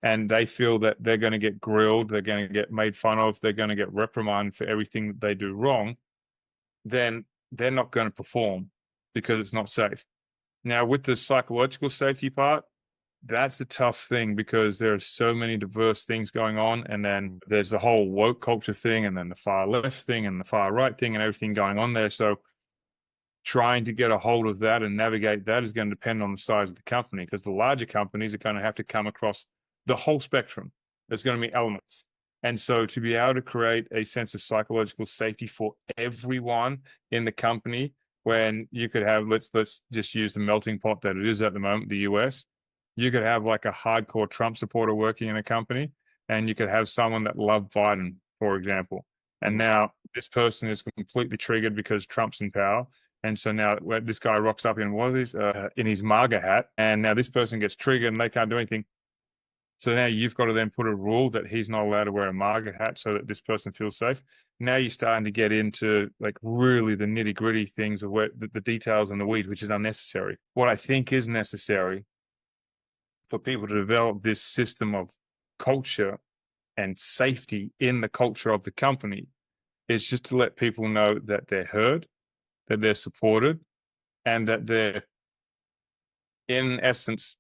and they feel that they're going to get grilled, they're going to get made fun of, they're going to get reprimanded for everything that they do wrong, then they're not going to perform because it's not safe. Now, with the psychological safety part, that's a tough thing because there are so many diverse things going on. And then there's the whole woke culture thing, and then the far left thing and the far right thing and everything going on there. So trying to get a hold of that and navigate that is going to depend on the size of the company, because the larger companies are going to have to come across the whole spectrum. There's going to be elements. And so to be able to create a sense of psychological safety for everyone in the company, when you could have, let's just use the melting pot that it is at the moment, the US, you could have like a hardcore Trump supporter working in a company, and you could have someone that loved Biden, for example. And now this person is completely triggered because Trump's in power. And so now this guy rocks up in in his MAGA hat, and now this person gets triggered and they can't do anything. So now you've got to then put a rule that he's not allowed to wear a MAGA hat so that this person feels safe. Now you're starting to get into like really the nitty gritty things of where the details and the weeds, which is unnecessary. What I think is necessary for people to develop this system of culture and safety in the culture of the company is just to let people know that they're heard, that they're supported, and that they're, in essence,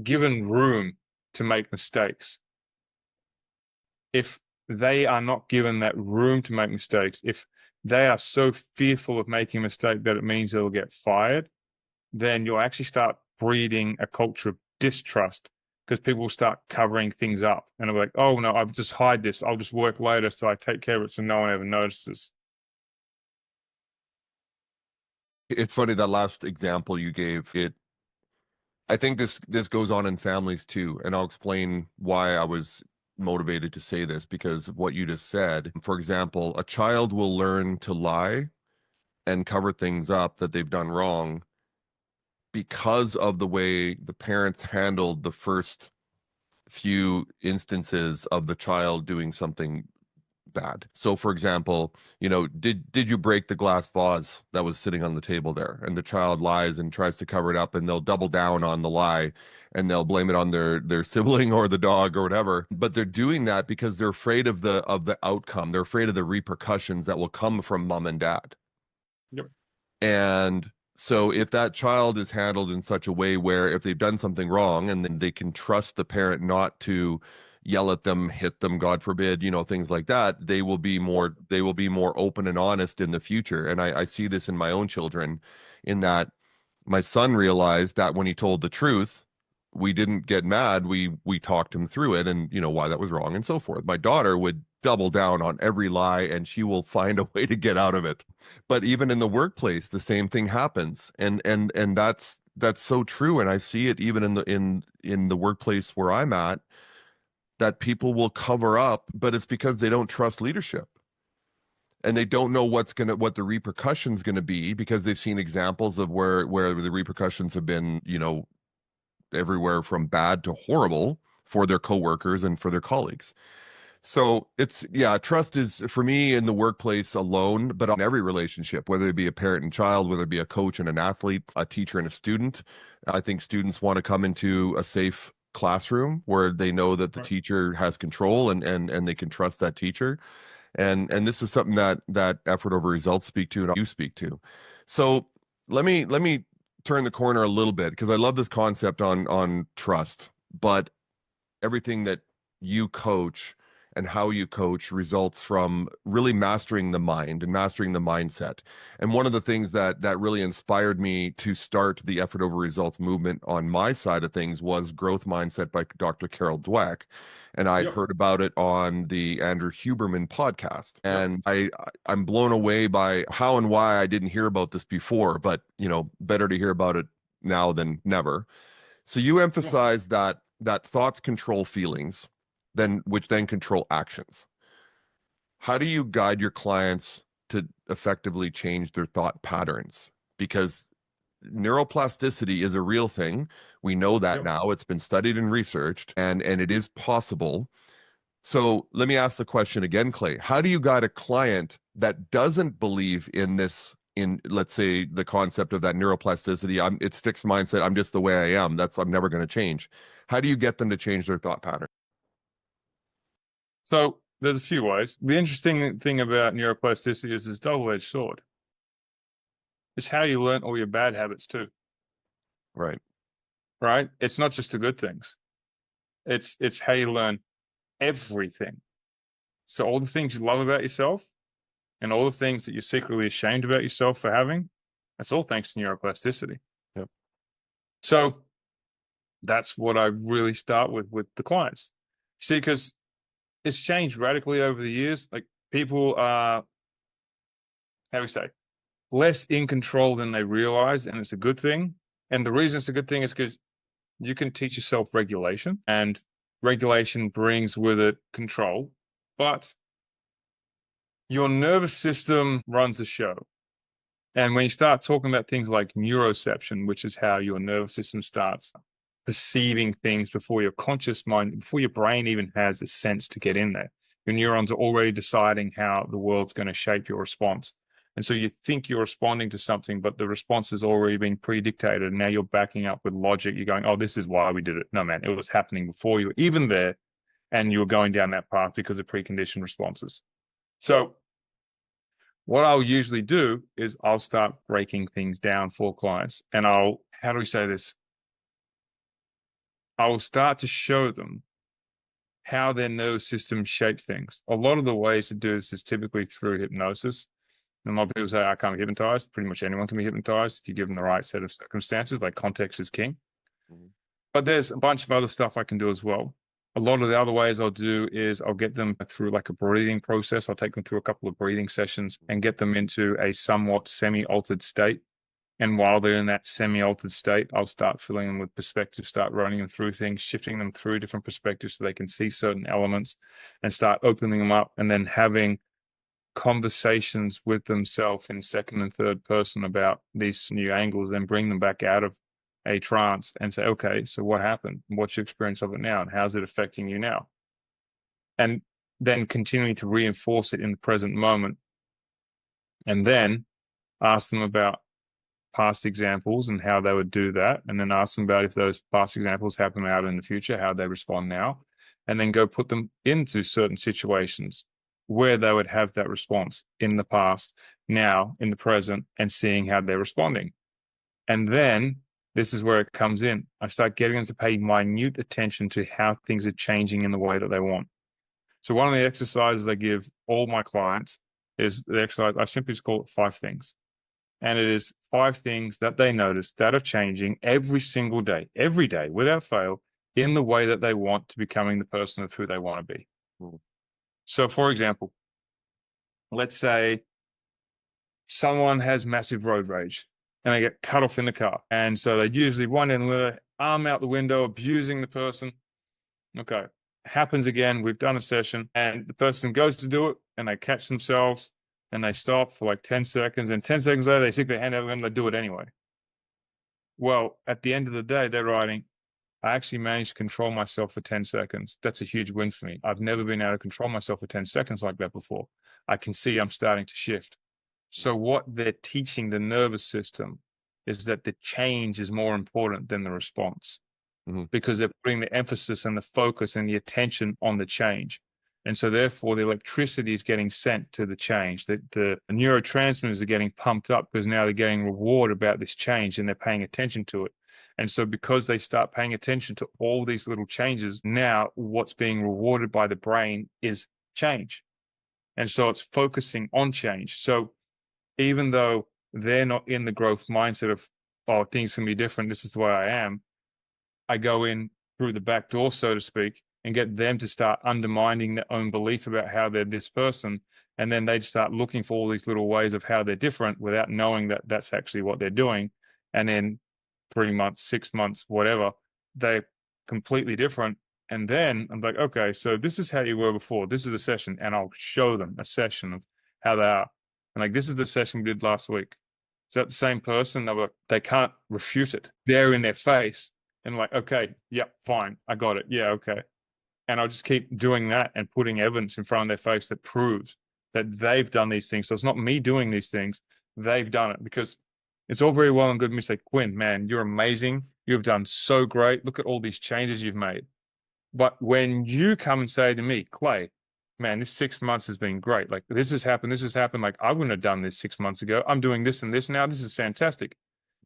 given room to make mistakes. If they are not given that room to make mistakes, if they are so fearful of making a mistake that it means they'll get fired, then you'll actually start breeding a culture of distrust, because people will start covering things up and they're like, oh no, I'll just hide this, I'll just work later so I take care of it so no one ever notices. It's funny, that last example you gave, I think this goes on in families too, and I'll explain why I was motivated to say this, because of what you just said. For example, a child will learn to lie and cover things up that they've done wrong because of the way the parents handled the first few instances of the child doing something bad. So for example, did you break the glass vase that was sitting on the table there? And the child lies and tries to cover it up, and they'll double down on the lie and they'll blame it on their sibling or the dog or whatever. But they're doing that because they're afraid of the outcome. They're afraid of the repercussions that will come from mom and dad. Yep. And so if that child is handled in such a way where if they've done something wrong, and then they can trust the parent not to yell at them, hit them, God forbid, things like that, they will be more open and honest in the future. And I see this in my own children, in that my son realized that when he told the truth, we didn't get mad. We talked him through it and why that was wrong and so forth. My daughter would double down on every lie and she will find a way to get out of it. But even in the workplace, the same thing happens. And that's so true. And I see it even in the workplace where I'm at, that people will cover up, but it's because they don't trust leadership. And they don't know what the repercussions going to be, because they've seen examples of where the repercussions have been, everywhere from bad to horrible for their coworkers and for their colleagues. So trust is, for me, in the workplace alone, but on every relationship, whether it be a parent and child, whether it be a coach and an athlete, a teacher and a student. I think students want to come into a safe classroom where they know that the teacher has control and they can trust that teacher. And this is something that effort over results speak to, and you speak to. So let me turn the corner a little bit because I love this concept on trust, but everything that you coach and how you coach results from really mastering the mind and mastering the mindset. And one of the things that really inspired me to start the effort over results movement on my side of things was growth mindset by Dr. Carol Dweck. And I'd Yep. heard about it on the Andrew Huberman podcast. Yep. And I'm blown away by how and why I didn't hear about this before, but better to hear about it now than never. So you Sure. emphasize that thoughts control feelings, which then control actions. How do you guide your clients to effectively change their thought patterns? Because neuroplasticity is a real thing. We know that Yep. now. It's been studied and researched, and it is possible. So let me ask the question again, Clay. How do you guide a client that doesn't believe in this, in let's say the concept of that neuroplasticity? It's fixed mindset. I'm just the way I am. I'm never going to change. How do you get them to change their thought pattern? So there's a few ways. The interesting thing about neuroplasticity is it's a double-edged sword. It's how you learn all your bad habits too, Right. right? It's not just the good things. It's how you learn everything. So all the things you love about yourself and all the things that you're secretly ashamed about yourself for having, that's all thanks to neuroplasticity. Yep. So that's what I really start with the clients. See, because it's changed radically over the years. Like people are, how do we say, less in control than they realize, and it's a good thing. And the reason it's a good thing is because you can teach yourself regulation, and regulation brings with it control. But your nervous system runs the show. And when you start talking about things like neuroception, which is how your nervous system starts perceiving things before your conscious mind, before your brain even has a sense to get in there, your neurons are already deciding how the world's going to shape your response. And so you think you're responding to something, but the response has already been predictated. And now you're backing up with logic. You're going, oh, this is why we did it. No, man, it was happening before you were even there. And you were going down that path because of preconditioned responses. So what I'll usually do is I'll start breaking things down for clients. And how do we say this? I will start to show them how their nervous system shape things. A lot of the ways to do this is typically through hypnosis. And a lot of people say, I can't be hypnotized. Pretty much anyone can be hypnotized if you give them the right set of circumstances, like context is king. Mhm. But there's a bunch of other stuff I can do as well. A lot of the other ways I'll do is I'll get them through like a breathing process. I'll take them through a couple of breathing sessions and get them into a somewhat semi-altered state. And while they're in that semi-altered state, I'll start filling them with perspective, start running them through things, shifting them through different perspectives so they can see certain elements and start opening them up, and then having conversations with themselves in second and third person about these new angles, then bring them back out of a trance and say, okay, so what happened? What's your experience of it now? And how's it affecting you now? And then continuing to reinforce it in the present moment. And then ask them about past examples and how they would do that, and then ask them about if those past examples happen out in the future, how they respond now, and then go put them into certain situations where they would have that response in the past, now, in the present, and seeing how they're responding. And then this is where it comes in. I start getting them to pay minute attention to how things are changing in the way that they want. So one of the exercises I give all my clients is the exercise, I simply just call it 5 things. And it is 5 things that they notice that are changing every single day, every day, without fail, in the way that they want to becoming the person of who they want to be. Mhm. So, for example, let's say someone has massive road rage and they get cut off in the car. And so they usually run in with their arm out the window, abusing the person. Okay. Happens again. We've done a session and the person goes to do it and they catch themselves and they stop for like 10 seconds. And 10 seconds later, they stick their hand over and they do it anyway. Well, at the end of the day, they're writing, I actually managed to control myself for 10 seconds. That's a huge win for me. I've never been able to control myself for 10 seconds like that before. I can see I'm starting to shift. So what they're teaching the nervous system is that the change is more important than the response, Mhm. because they're putting the emphasis and the focus and the attention on the change. And so therefore the electricity is getting sent to the change. The neurotransmitters are getting pumped up because now they're getting reward about this change and they're paying attention to it. And so because they start paying attention to all these little changes, now what's being rewarded by the brain is change. And so it's focusing on change. So even though they're not in the growth mindset of, oh, things can be different, this is the way I am, I go in through the back door, so to speak, and get them to start undermining their own belief about how they're this person. And then they'd start looking for all these little ways of how they're different without knowing that that's actually what they're doing. And then 3 months, 6 months, whatever, they're completely different. And then I'm like, okay, so this is how you were before. This is the session. And I'll show them a session of how they are. And like, this is the session we did last week. Is that the same person? They can't refute it. They're in their face. And like, okay, yep, fine, I got it. Yeah, okay. And I'll just keep doing that and putting evidence in front of their face that proves that they've done these things. So it's not me doing these things, they've done it. Because it's all very well and good me say, Quinn, man, you're amazing. You've done so great. Look at all these changes you've made. But when you come and say to me, Clay, man, this 6 months has been great. Like this has happened. Like I wouldn't have done this 6 months ago. I'm doing this and this now. This is fantastic.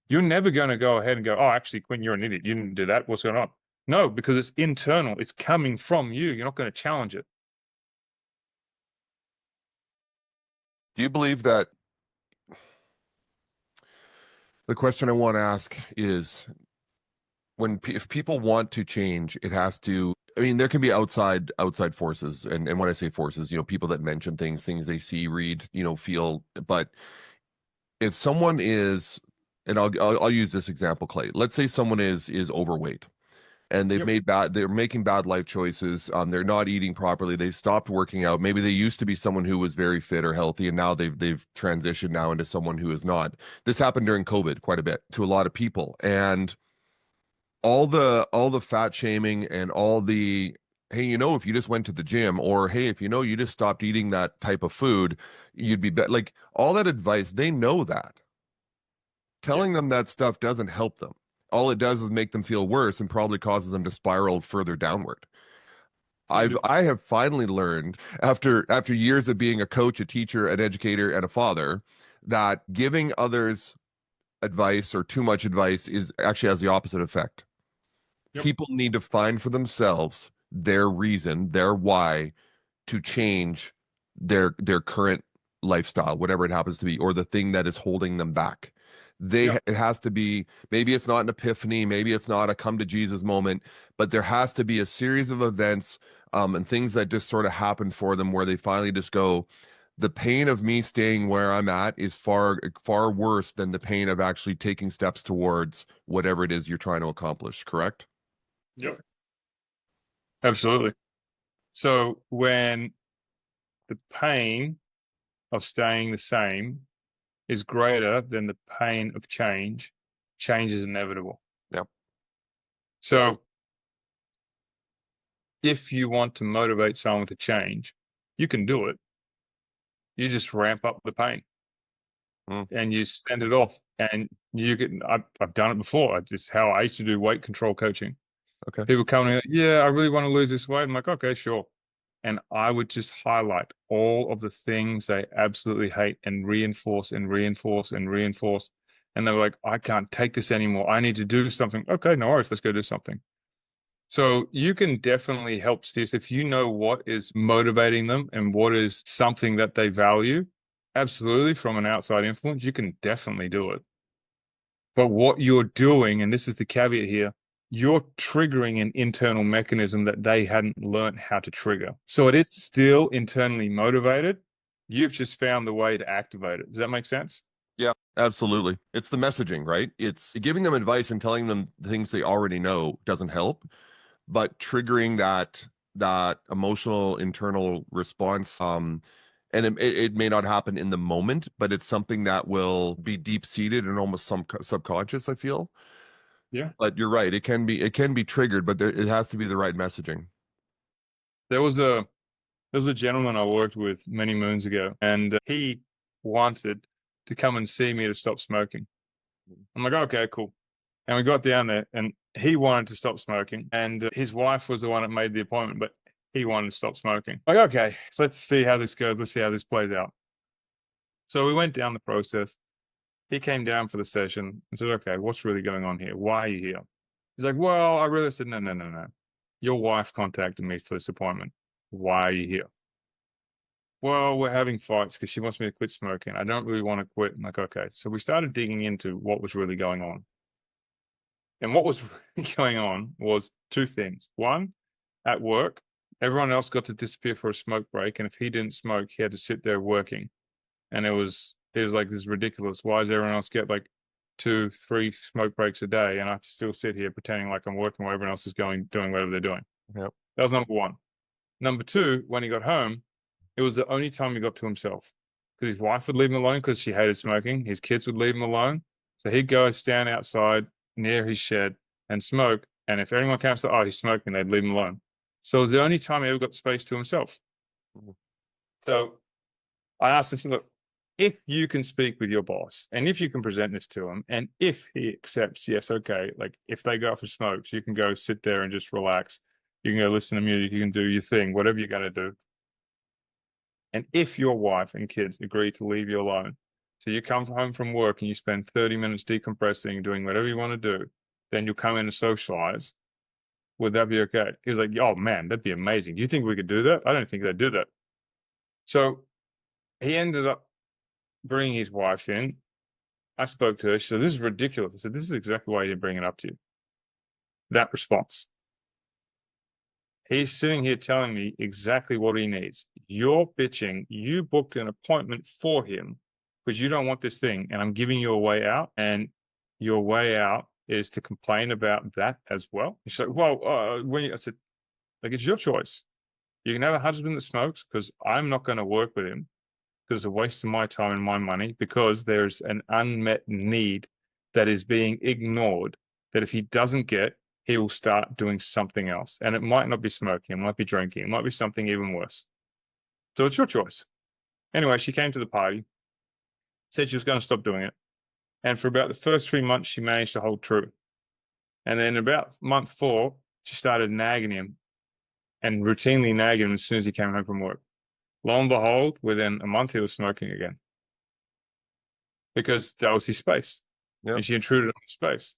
You're never going to go ahead and go, oh, actually, Quinn, you're an idiot. You didn't do that. What's going on? No, because it's internal. It's coming from you. You're not going to challenge it. Do you believe that the question I want to ask is if people want to change, it has to, I mean, there can be outside forces. And when I say forces, people that mention things they see, read, feel, but if someone is, and I'll use this example, Clay. Let's say someone is overweight, and they're making bad life choices. They're not eating properly. They stopped working out. Maybe they used to be someone who was very fit or healthy, and now they've transitioned now into someone who is not. This happened during COVID quite a bit to a lot of people, and all the fat shaming and all the, hey, if you just went to the gym, or hey, if you just stopped eating that type of food, you'd be better. Like all that advice, they know that. Telling them that stuff doesn't help them. All it does is make them feel worse and probably causes them to spiral further downward. I have finally learned after years of being a coach, a teacher, an educator, and a father, that giving others advice or too much advice is actually has the opposite effect. Yep. People need to find for themselves their reason, their why to change their current lifestyle, whatever it happens to be, or the thing that is holding them back. It has to be, maybe it's not an epiphany, maybe it's not a come to Jesus moment, but there has to be a series of events and things that just sort of happen for them where they finally just go, the pain of me staying where I'm at is far worse than the pain of actually taking steps towards whatever it is you're trying to accomplish, correct? Yep. Absolutely. So when the pain of staying the same is greater than the pain of change, change is inevitable. Yep. So if you want to motivate someone to change, you can do it. You just ramp up the pain and you spend it off. And I've done it before. It's just how I used to do weight control coaching. Okay. People come in, yeah, I really want to lose this weight. I'm like, okay, sure. And I would just highlight all of the things they absolutely hate and reinforce and reinforce and reinforce. And they were like, I can't take this anymore. I need to do something. Okay, no worries. Let's go do something. So you can definitely help students if you know what is motivating them and what is something that they value. Absolutely, from an outside influence, you can definitely do it. But what you're doing, and this is the caveat here, you're triggering an internal mechanism that they hadn't learned how to trigger. So it is still internally motivated. You've just found the way to activate it. Does that make sense? Yeah, absolutely. It's the messaging, right? It's giving them advice and telling them things they already know doesn't help, but triggering that emotional internal response, and it may not happen in the moment, but it's something that will be deep seated and almost some subconscious, I feel. Yeah. But you're right, it can be triggered, but it has to be the right messaging. There was a gentleman I worked with many moons ago, and he wanted to come and see me to stop smoking. I'm like, okay, cool. And we got down there, and he wanted to stop smoking, and his wife was the one that made the appointment, but he wanted to stop smoking. Like, okay, so let's see how this goes. Let's see how this plays out. So we went down the process. He came down for the session and said, okay, what's really going on here? Why are you here? He's like, well, I really said, no. Your wife contacted me for this appointment. Why are you here? Well, we're having fights because she wants me to quit smoking. I don't really want to quit. I'm like, okay. So we started digging into what was really going on. And what was really going on was two things. One, at work, everyone else got to disappear for a smoke break. And if he didn't smoke, he had to sit there working. And it was like, this is ridiculous. Why does everyone else get like 2-3 smoke breaks a day? And I have to still sit here pretending like I'm working while everyone else is doing whatever they're doing. Yep. That was number one. Number two, when he got home, it was the only time he got to himself because his wife would leave him alone because she hated smoking. His kids would leave him alone. So he'd go stand outside near his shed and smoke. And if anyone came to, oh, he's smoking, they'd leave him alone. So it was the only time he ever got space to himself. So I asked him, look, if you can speak with your boss and if you can present this to him and if he accepts, yes, okay, like if they go out for smokes, you can go sit there and just relax. You can go listen to music, you can do your thing, whatever you're going to do. And if your wife and kids agree to leave you alone, so you come home from work and you spend 30 minutes decompressing, doing whatever you want to do, then you'll come in and socialize. Would that be okay? He was like, oh man, that'd be amazing. Do you think we could do that? I don't think they'd do that. So he ended up bringing his wife in. I spoke to her. She said, this is ridiculous. I said, this is exactly why you didn't bring it up to you. That response. He's sitting here telling me exactly what he needs. You're bitching. You booked an appointment for him because you don't want this thing. And I'm giving you a way out. And your way out is to complain about that as well. She's like, well, I said, like, it's your choice. You can have a husband that smokes because I'm not going to work with him because it's a waste of my time and my money because there's an unmet need that is being ignored that if he doesn't get, he will start doing something else. And it might not be smoking, it might be drinking, it might be something even worse. So it's your choice. Anyway, she came to the party, said she was going to stop doing it. And for about the first 3 months, she managed to hold true. And then about month 4, she started nagging him and routinely nagging him as soon as he came home from work. Lo and behold, within a month, he was smoking again. Because that was his space. Yep. And she intruded on his space.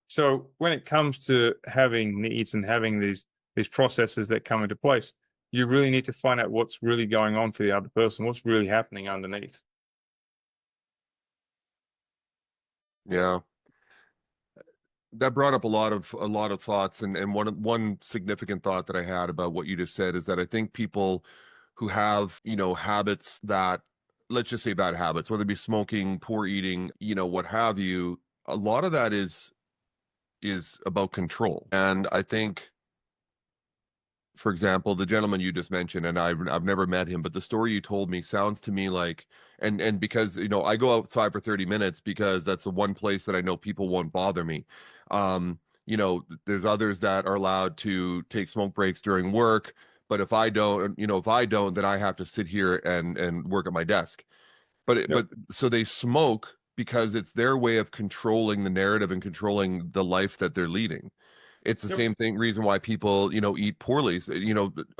So when it comes to having needs and having these processes that come into place, you really need to find out what's really going on for the other person, what's really happening underneath. Yeah. That brought up a lot of thoughts, and one significant thought that I had about what you just said is that I think people who have, habits that, let's just say bad habits, whether it be smoking, poor eating, what have you, a lot of that is about control. And I think, for example, the gentleman you just mentioned, and I've never met him, but the story you told me sounds to me like, and because, I go outside for 30 minutes because that's the one place that I know people won't bother me. There's others that are allowed to take smoke breaks during work, but if I don't, then I have to sit here and work at my desk. But so they smoke because it's their way of controlling the narrative and controlling the life that they're leading. It's the same thing, reason why people, eat poorly.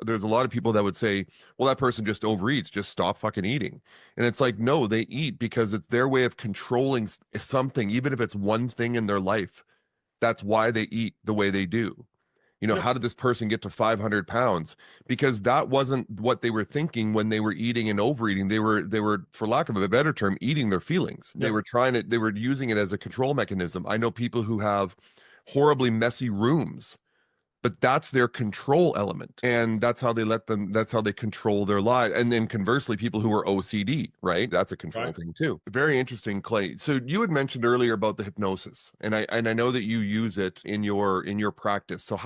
There's a lot of people that would say, well, that person just overeats, just stop fucking eating. And it's like, no, they eat because it's their way of controlling something, even if it's one thing in their life. That's why they eat the way they do. How did this person get to 500 pounds? Because that wasn't what they were thinking when they were eating and overeating. They were, for lack of a better term, eating their feelings. They were using it as a control mechanism. I know people who have horribly messy rooms, but that's their control element. And that's how they control their life. And then conversely, people who are OCD, right? That's a control thing too. Very interesting, Clay. So you had mentioned earlier about the hypnosis, and I know that you use it in your practice. So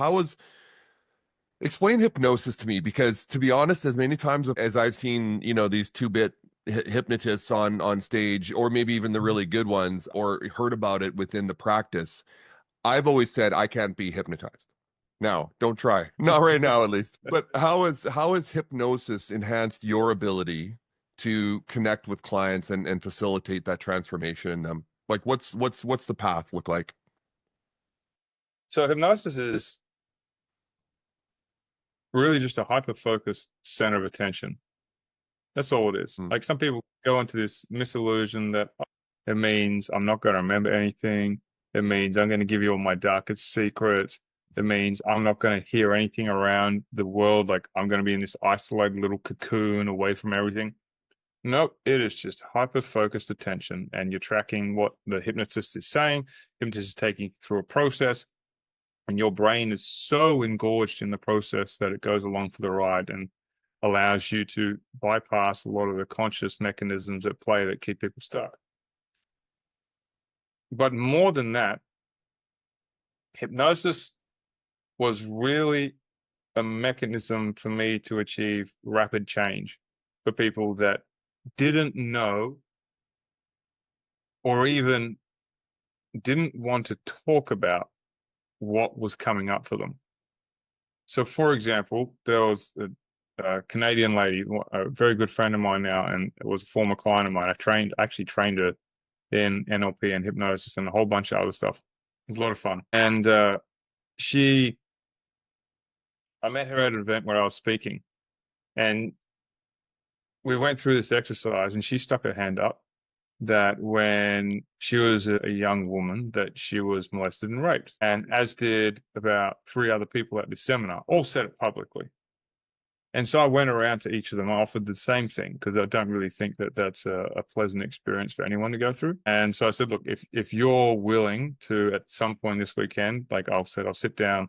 explain hypnosis to me, because to be honest, as many times as I've seen, these 2-bit hypnotists on stage, or maybe even the really good ones, or heard about it within the practice, I've always said I can't be hypnotized. Now, don't try. Not right now, at least. But how has hypnosis enhanced your ability to connect with clients and facilitate that transformation in them? Like, what's the path look like? So hypnosis is really just a hyper-focused center of attention. That's all it is. Like some people go into this misillusion that it means I'm not going to remember anything. It means I'm going to give you all my darkest secrets. It means I'm not going to hear anything around the world. Like I'm going to be in this isolated little cocoon away from everything. Nope, it is just hyper-focused attention, and you're tracking what the hypnotist is saying. Hypnotist is taking you through a process, and your brain is so engorged in the process that it goes along for the ride and allows you to bypass a lot of the conscious mechanisms at play that keep people stuck. But more than that, hypnosis was really a mechanism for me to achieve rapid change for people that didn't know or even didn't want to talk about what was coming up for them. So, for example, there was a Canadian lady, a very good friend of mine now, and it was a former client of mine. I actually trained her in NLP and hypnosis and a whole bunch of other stuff. It was a lot of fun. And I met her at an event where I was speaking, and we went through this exercise, and she stuck her hand up that when she was a young woman that she was molested and raped, and as did about 3 other people at this seminar, all said it publicly. And so I went around to each of them. I offered the same thing because I don't really think that that's a pleasant experience for anyone to go through. And so I said, look, if you're willing to at some point this weekend, like I'll sit down,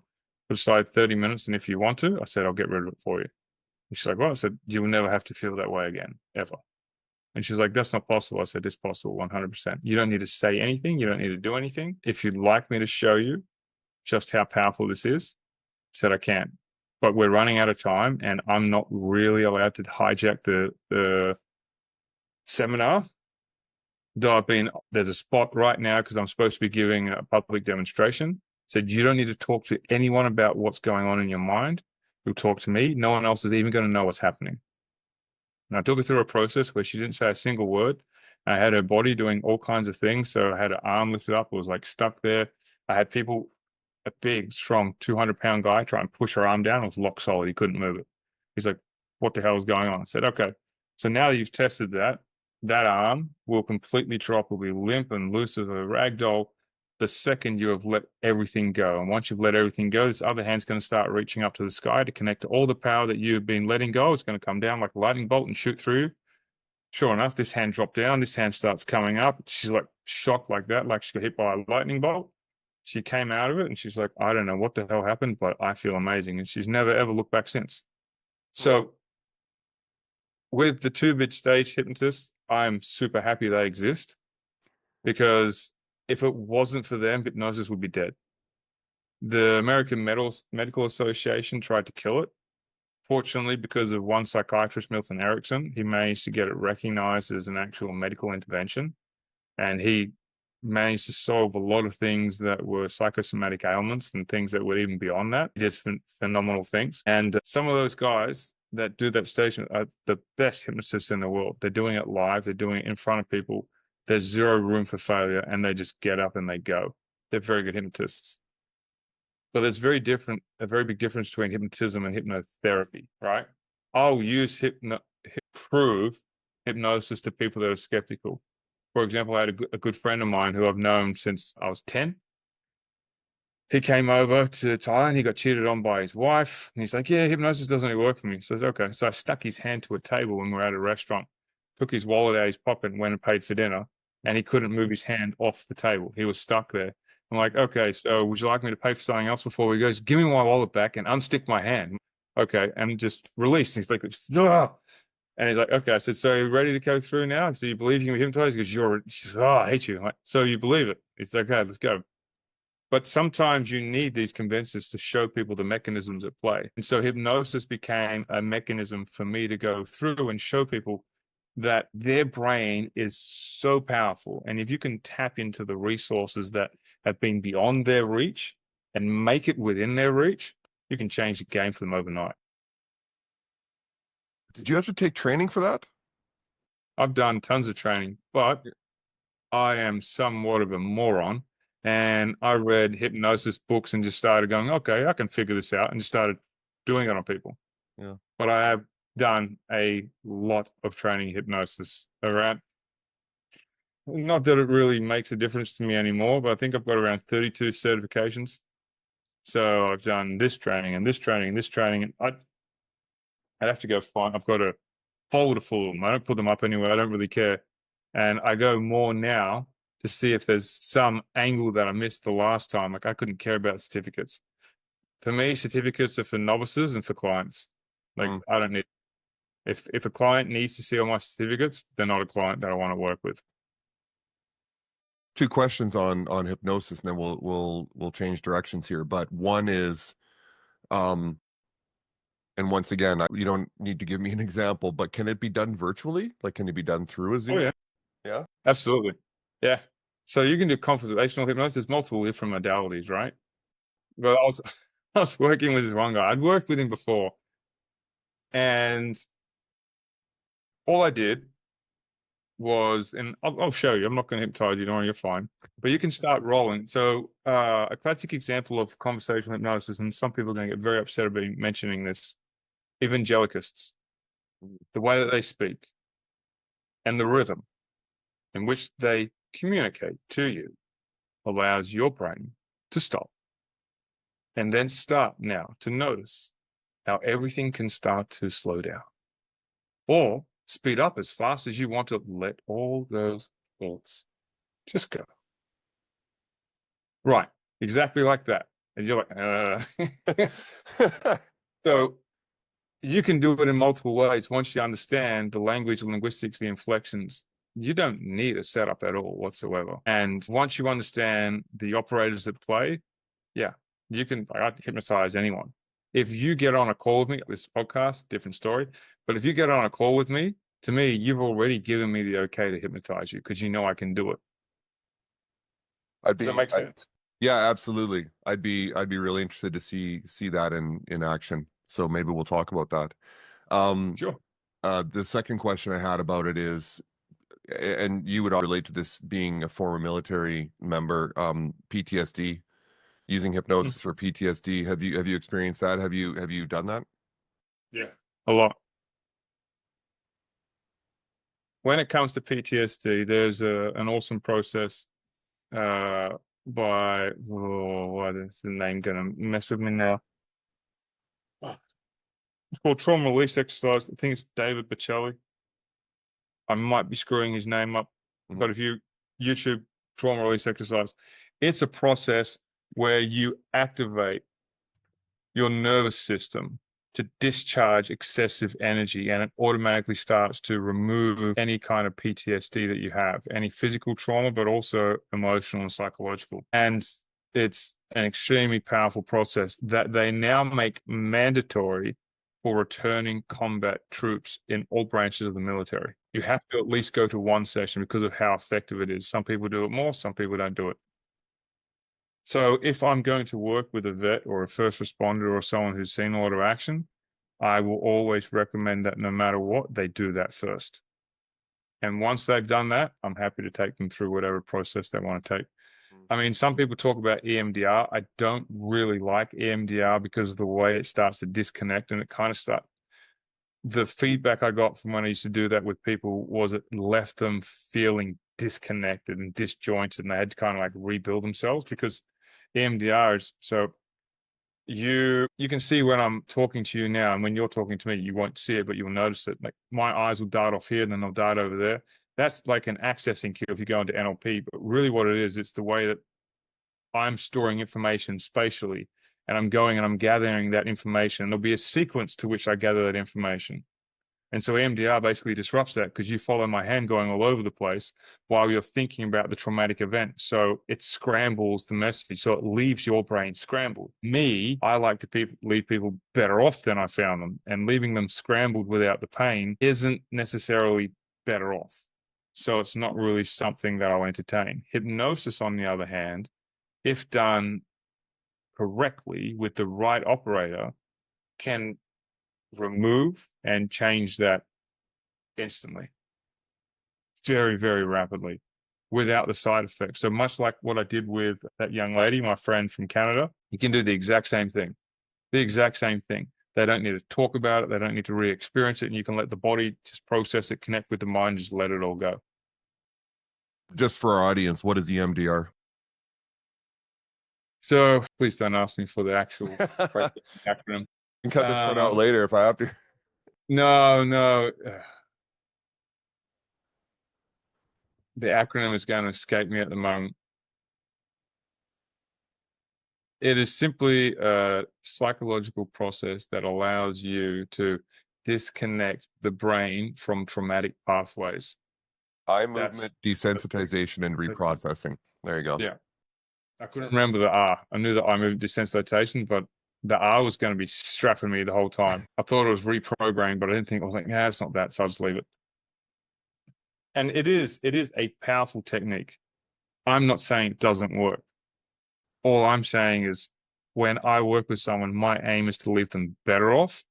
put aside 30 minutes, and if you want to, I said I'll get rid of it for you. And she's like, well, I said, you will never have to feel that way again, ever. And she's like, that's not possible. I said, it's possible, 100%. You don't need to say anything. You don't need to do anything. If you'd like me to show you just how powerful this is, I said, I can. But we're running out of time, and I'm not really allowed to hijack the seminar. Though there's a spot right now because I'm supposed to be giving a public demonstration. Said, you don't need to talk to anyone about what's going on in your mind. You'll talk to me. No one else is even going to know what's happening. And I took her through a process where she didn't say a single word. I had her body doing all kinds of things. So I had her arm lifted up. It was like stuck there. I had people, a big, strong 200-pound guy, try and push her arm down. It was lock solid. He couldn't move it. He's like, what the hell is going on? I said, okay. So now that you've tested that, that arm will completely drop. Will be limp and loose as a rag doll the second you have let everything go. And once you've let everything go, this other hand's going to start reaching up to the sky to connect to all the power that you've been letting go. It's going to come down like a lightning bolt and shoot through you. Sure enough, this hand dropped down. This hand starts coming up. She's like shocked like that, like she got hit by a lightning bolt. She came out of it and she's like, I don't know what the hell happened, but I feel amazing. And she's never, ever looked back since. So with the 2-bit stage hypnotists, I'm super happy they exist, because if it wasn't for them, hypnosis would be dead. The American Medical Association tried to kill it. Fortunately, because of one psychiatrist, Milton Erickson, he managed to get it recognized as an actual medical intervention. And he managed to solve a lot of things that were psychosomatic ailments and things that were even beyond that. He did phenomenal things. And some of those guys that do that station are the best hypnotists in the world. They're doing it live. They're doing it in front of people. There's zero room for failure, and they just get up and they go. They're very good hypnotists. But there's a very big difference between hypnotism and hypnotherapy, right? I'll use prove hypnosis to people that are skeptical. For example, I had a good friend of mine who I've known since I was 10. He came over to Thailand. He got cheated on by his wife. And he's like, yeah, hypnosis doesn't really work for me. So I said, okay. So I stuck his hand to a table when we were at a restaurant, took his wallet out of his pocket and went and paid for dinner. And he couldn't move his hand off the table. He was stuck there. I'm like, okay, so would you like me to pay for something else before we go? Give me my wallet back and unstick my hand. Okay. And just release. He's like, ugh. And he's like, okay. I said, so are you ready to go through now? So you believe you can be hypnotized? He goes, she says, oh, I hate you. I'm like, so you believe it? It's okay, let's go. But sometimes you need these convincers to show people the mechanisms at play. And so hypnosis became a mechanism for me to go through and show people that their brain is so powerful. And if you can tap into the resources that have been beyond their reach and make it within their reach, you can change the game for them overnight. Did you have to take training for that? I've done tons of training, but I am somewhat of a moron. And I read hypnosis books and just started going, okay, I can figure this out, and just started doing it on people. Yeah. But I have done a lot of training hypnosis around. Not that it really makes a difference to me anymore, but I think I've got around 32 certifications. So I've done this training and this training and this training. And I'd have to go find, I've got a folder full of them. I don't put them up anywhere. I don't really care. And I go more now to see if there's some angle that I missed the last time. Like I couldn't care about certificates. For me, certificates are for novices and for clients. Like I don't need, if a client needs to see all my certificates, they're not a client that I want to work with. Two questions on hypnosis, and then we'll change directions here. But one is, and once again, you don't need to give me an example, but can it be done virtually? Like, can it be done through a Zoom? Oh yeah, yeah, absolutely, yeah. So you can do conversational hypnosis. There's multiple different modalities, right? But I was working with this one guy. I'd worked with him before, and all I did was, and I'll show you. I'm not going to hypnotize you, don't worry, you're fine. But you can start rolling. So a classic example of conversational hypnosis, and some people are going to get very upset about mentioning this, evangelicists, the way that they speak and the rhythm in which they communicate to you allows your brain to stop and then start now to notice how everything can start to slow down or speed up as fast as you want to. Let all those thoughts just go. Right, exactly like that. And you're like, So you can do it in multiple ways. Once you understand the language, the linguistics, the inflections, you don't need a setup at all whatsoever. And once you understand the operators at play, yeah, you can, I hypnotize anyone. If you get on a call with me, this podcast, different story. But if you get on a call with me, to me, you've already given me the okay to hypnotize you because you know I can do it. Does that make sense? Yeah, absolutely. I'd be really interested to see that in action. So maybe we'll talk about that. Sure. The second question I had about it is, and you would relate to this being a former military member, PTSD, using hypnosis for PTSD. Have you experienced that? Have you done that? Yeah, a lot. When it comes to PTSD, there's an awesome process by, what is the name gonna mess with me now? It's called trauma release exercise. I think it's David Bocelli. I might be screwing his name up, but if you YouTube trauma release exercise, it's a process where you activate your nervous system to discharge excessive energy, and it automatically starts to remove any kind of PTSD that you have, any physical trauma, but also emotional and psychological. And it's an extremely powerful process that they now make mandatory for returning combat troops in all branches of the military. You have to at least go to one session because of how effective it is. Some people do it more, some people don't do it. So if I'm going to work with a vet or a first responder or someone who's seen a lot of action, I will always recommend that no matter what, they do that first. And once they've done that, I'm happy to take them through whatever process they want to take. I mean, some people talk about EMDR. I don't really like EMDR because of the way it starts to disconnect, and it kind of starts. The feedback I got from when I used to do that with people was it left them feeling disconnected and disjointed, and they had to kind of like rebuild themselves because EMDR is so you can see when I'm talking to you now, and when you're talking to me, you won't see it, but you'll notice it. Like my eyes will dart off here, and then they'll dart over there. That's like an accessing cue if you go into NLP. But really, what it is, it's the way that I'm storing information spatially, and I'm going and I'm gathering that information. And there'll be a sequence to which I gather that information. And so EMDR basically disrupts that because you follow my hand going all over the place while you're thinking about the traumatic event. So it scrambles the message. So it leaves your brain scrambled. Me, I like to leave people better off than I found them. And leaving them scrambled without the pain isn't necessarily better off. So it's not really something that I'll entertain. Hypnosis, on the other hand, if done correctly with the right operator, can remove and change that instantly, very, very rapidly, without the side effects. So much like what I did with that young lady, my friend from Canada, you can do the exact same thing. The exact same thing. They don't need to talk about it. They don't need to re-experience it. And you can let the body just process it, connect with the mind, just let it all go. Just for our audience, what is EMDR? So please don't ask me for the actual You acronym. can cut this part out later if I have to. No. The acronym is going to escape me at the moment. It is simply a psychological process that allows you to disconnect the brain from traumatic pathways. Eye movement, desensitization, and reprocessing. There you go. Yeah. I couldn't remember the R. I knew the eye movement desensitization, but the R was going to be strapping me the whole time. I thought it was reprogramming, but I didn't think, I was like, nah, it's not that, so I'll just leave it. And it is a powerful technique. I'm not saying it doesn't work. All I'm saying is when I work with someone, my aim is to leave them better off.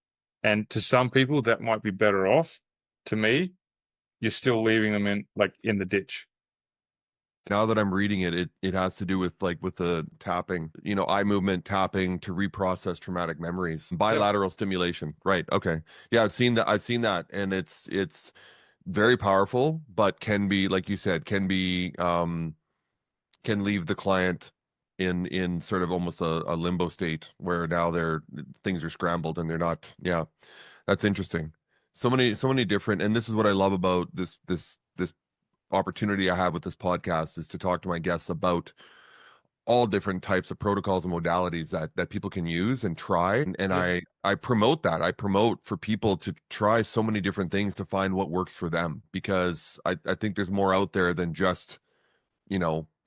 And to some people, that might be better off. To me, you're still leaving them in the ditch. Now that I'm reading it, it has to do with the tapping, eye movement, tapping to reprocess traumatic memories, bilateral stimulation. Right. Okay. Yeah, I've seen that. And it's very powerful, but can be, like you said, can leave the client in sort of almost a limbo state where now things are scrambled and they're not. Yeah, that's interesting. So many different, and this is what I love about this opportunity I have with this podcast, is to talk to my guests about all different types of protocols and modalities that people can use and try. And I promote that. I promote for people to try so many different things to find what works for them, because I think there's more out there than just,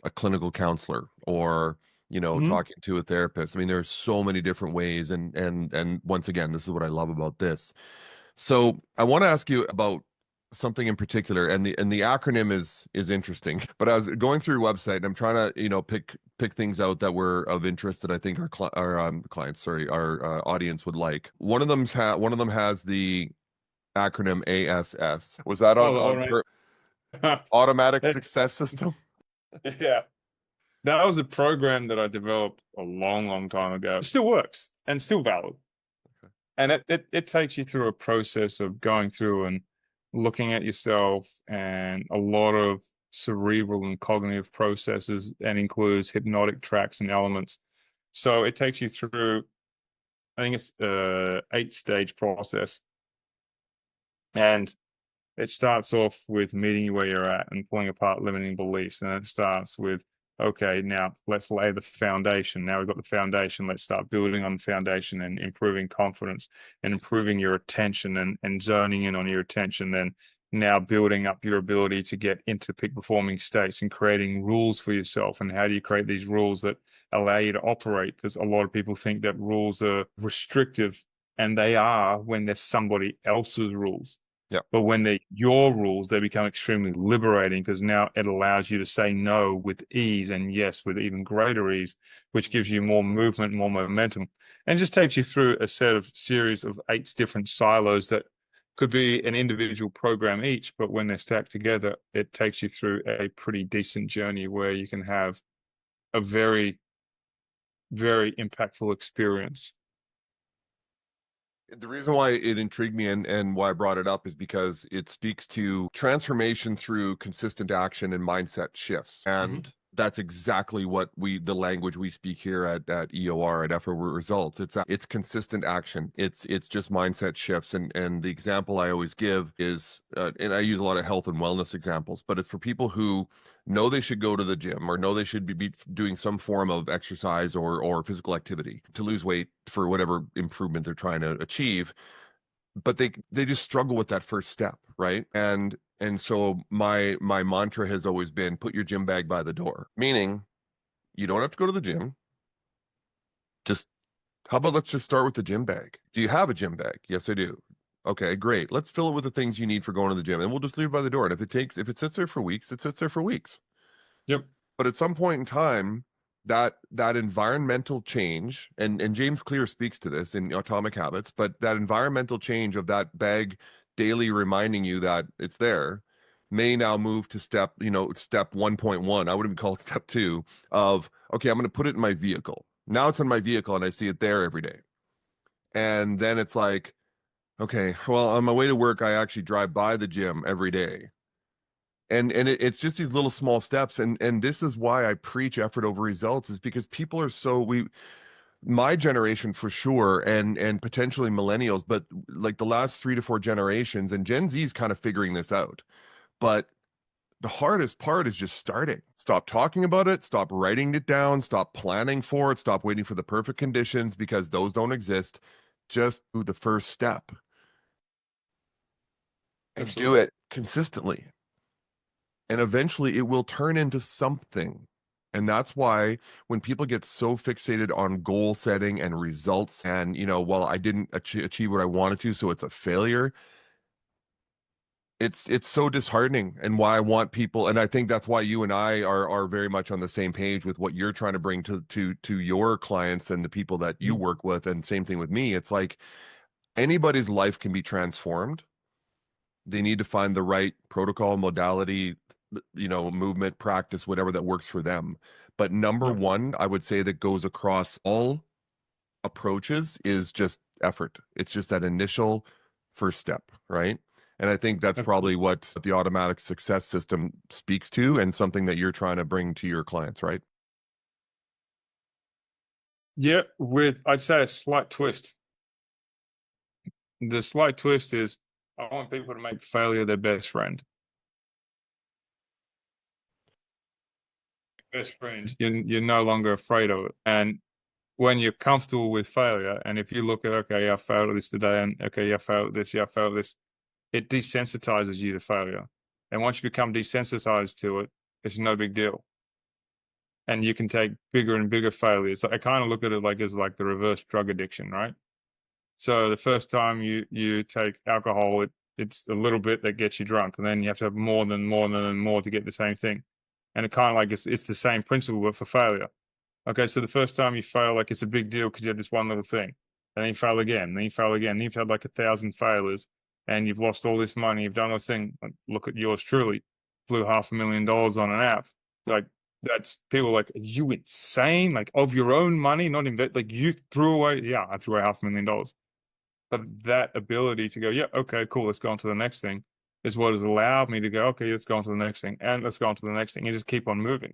a clinical counselor or, talking to a therapist. I mean, there's so many different ways. And once again, this is what I love about this. So I want to ask you about something in particular, and the acronym is interesting. But I was going through your website and I'm trying to pick things out that were of interest that I think our clients, our audience would like. One of them has the acronym ASS. Was that on automatic success system? Yeah. That was a program that I developed a long time ago. It still works and still valid. Okay. And it takes you through a process of going through and looking at yourself, and a lot of cerebral and cognitive processes, and includes hypnotic tracks and elements. So it takes you through, I think it's 8-stage process. And it starts off with meeting you where you're at and pulling apart limiting beliefs. And it starts with, okay, now let's lay the foundation. Now we've got the foundation. Let's start building on the foundation and improving confidence and improving your attention and zoning in on your attention. Then now building up your ability to get into peak performing states and creating rules for yourself. And how do you create these rules that allow you to operate? Because a lot of people think that rules are restrictive, and they are when they're somebody else's rules. Yeah. But when they're your rules, they become extremely liberating, because now it allows you to say no with ease and yes with even greater ease, which gives you more movement, more momentum, and just takes you through a series of 8 different silos that could be an individual program each. But when they're stacked together, it takes you through a pretty decent journey where you can have a very, very impactful experience. The reason why it intrigued me and why I brought it up is because it speaks to transformation through consistent action and mindset shifts. And that's exactly what the language we speak here at EOR, at Effort Results. It's consistent action. It's just mindset shifts. And the example I always give is, and I use a lot of health and wellness examples, but it's for people who know they should go to the gym or know they should be doing some form of exercise or physical activity to lose weight for whatever improvement they're trying to achieve, but they just struggle with that first step, right? And so my mantra has always been, put your gym bag by the door, meaning you don't have to go to the gym. How about let's just start with the gym bag? Do you have a gym bag? Yes, I do. Okay, great. Let's fill it with the things you need for going to the gym, and we'll just leave it by the door. And if it sits there for weeks, it sits there for weeks. Yep. But at some point in time, that environmental change, and James Clear speaks to this in Atomic Habits, but that environmental change of that bag daily reminding you that it's there may now move to step 1.1. I would even call it step 2 of, okay, I'm going to put it in my vehicle. Now it's in my vehicle and I see it there every day. And then it's like, okay, well, on my way to work, I actually drive by the gym every day. It's just these little small steps. And this is why I preach effort over results, is because people are so my generation for sure, and potentially millennials, but like the last 3 to 4 generations, and Gen Z is kind of figuring this out. But the hardest part is just starting. Stop talking about it, stop writing it down, stop planning for it, stop waiting for the perfect conditions, because those don't exist. Just do the first step and do Absolutely. it consistently. And eventually it will turn into something. And that's why when people get so fixated on goal setting and results, and, well, I didn't achieve what I wanted to, so it's a failure. It's so disheartening, and why I want people, and I think that's why you and I are very much on the same page with what you're trying to bring to your clients and the people that you Mm. work with, and same thing with me. It's like anybody's life can be transformed. They need to find the right protocol, modality, movement, practice, whatever that works for them. But number Yeah, one, I would say, that goes across all approaches is just effort. It's just that initial first step, right? And I think that's probably absolutely. what the automatic success system speaks to, and something that you're trying to bring to your clients, right? Yeah, with I'd say a slight twist. The slight twist is I want people to make failure their best friend. Best friend. You're no longer afraid of it. And when you're comfortable with failure, and if you look at, okay, yeah, I failed at this today, and okay, yeah, I failed at this, yeah, I failed at this, it desensitizes you to failure. And once you become desensitized to it, it's no big deal. And you can take bigger and bigger failures. I kind of look at it like as like the reverse drug addiction, right? So the first time you take alcohol, it's a little bit that gets you drunk, and then you have to have more to get the same thing. And it kind of like it's the same principle, but for failure. Okay, so the first time you fail, like it's a big deal because you had this one little thing, and then you fail again, then you fail again, then you've had like 1,000 failures, and you've lost all this money, you've done this thing. Like, look at yours truly, blew $500,000 on an app. Like that's people like, are you insane? Like of your own money, not invest. Like you threw away. Yeah, I threw away $500,000. But that ability to go, yeah, okay, cool, let's go on to the next thing, is what has allowed me to go, okay, let's go on to the next thing, and let's go on to the next thing, and just keep on moving.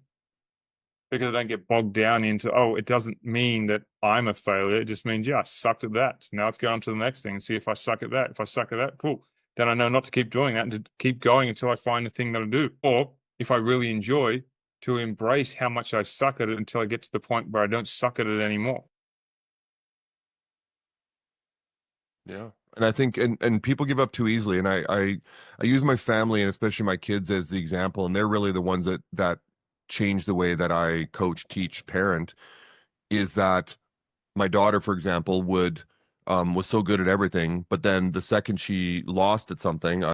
Because I don't get bogged down into, oh, it doesn't mean that I'm a failure. It just means, yeah, I sucked at that. Now let's go on to the next thing and see if I suck at that. If I suck at that, cool. Then I know not to keep doing that and to keep going until I find the thing that I do. Or if I really enjoy, to embrace how much I suck at it until I get to the point where I don't suck at it anymore. Yeah. And I think, and people give up too easily. And I use my family, and especially my kids, as the example, and they're really the ones that change the way that I coach, teach, parent. Is that my daughter, for example, was so good at everything, but then the second she lost at something,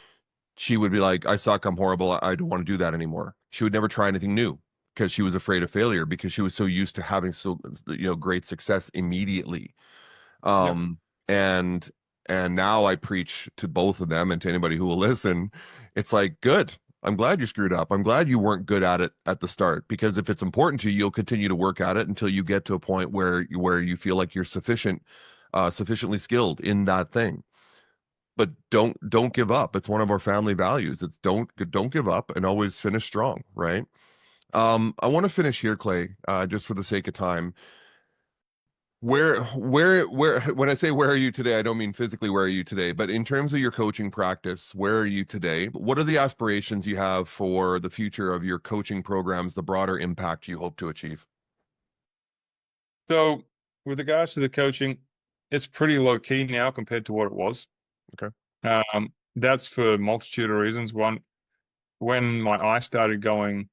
she would be like, I suck, I'm horrible, I don't want to do that anymore. She would never try anything new because she was afraid of failure, because she was so used to having great success immediately. Yep. um and and now I preach to both of them, and to anybody who will listen. It's like, good, I'm glad you screwed up, I'm glad you weren't good at it at the start, because if it's important to you, you'll continue to work at it until you get to a point where you feel like you're sufficiently skilled in that thing. But don't give up. It's one of our family values. It's don't give up, and always finish strong, right? I want to finish here, Clay, just for the sake of time. Where when I say where are you today, I don't mean physically where are you today, but in terms of your coaching practice, where are you today? What are the aspirations you have for the future of your coaching programs, the broader impact you hope to achieve? So with regards to the coaching, it's pretty low key now compared to what it was. Okay. That's for a multitude of reasons. One, when my eye started going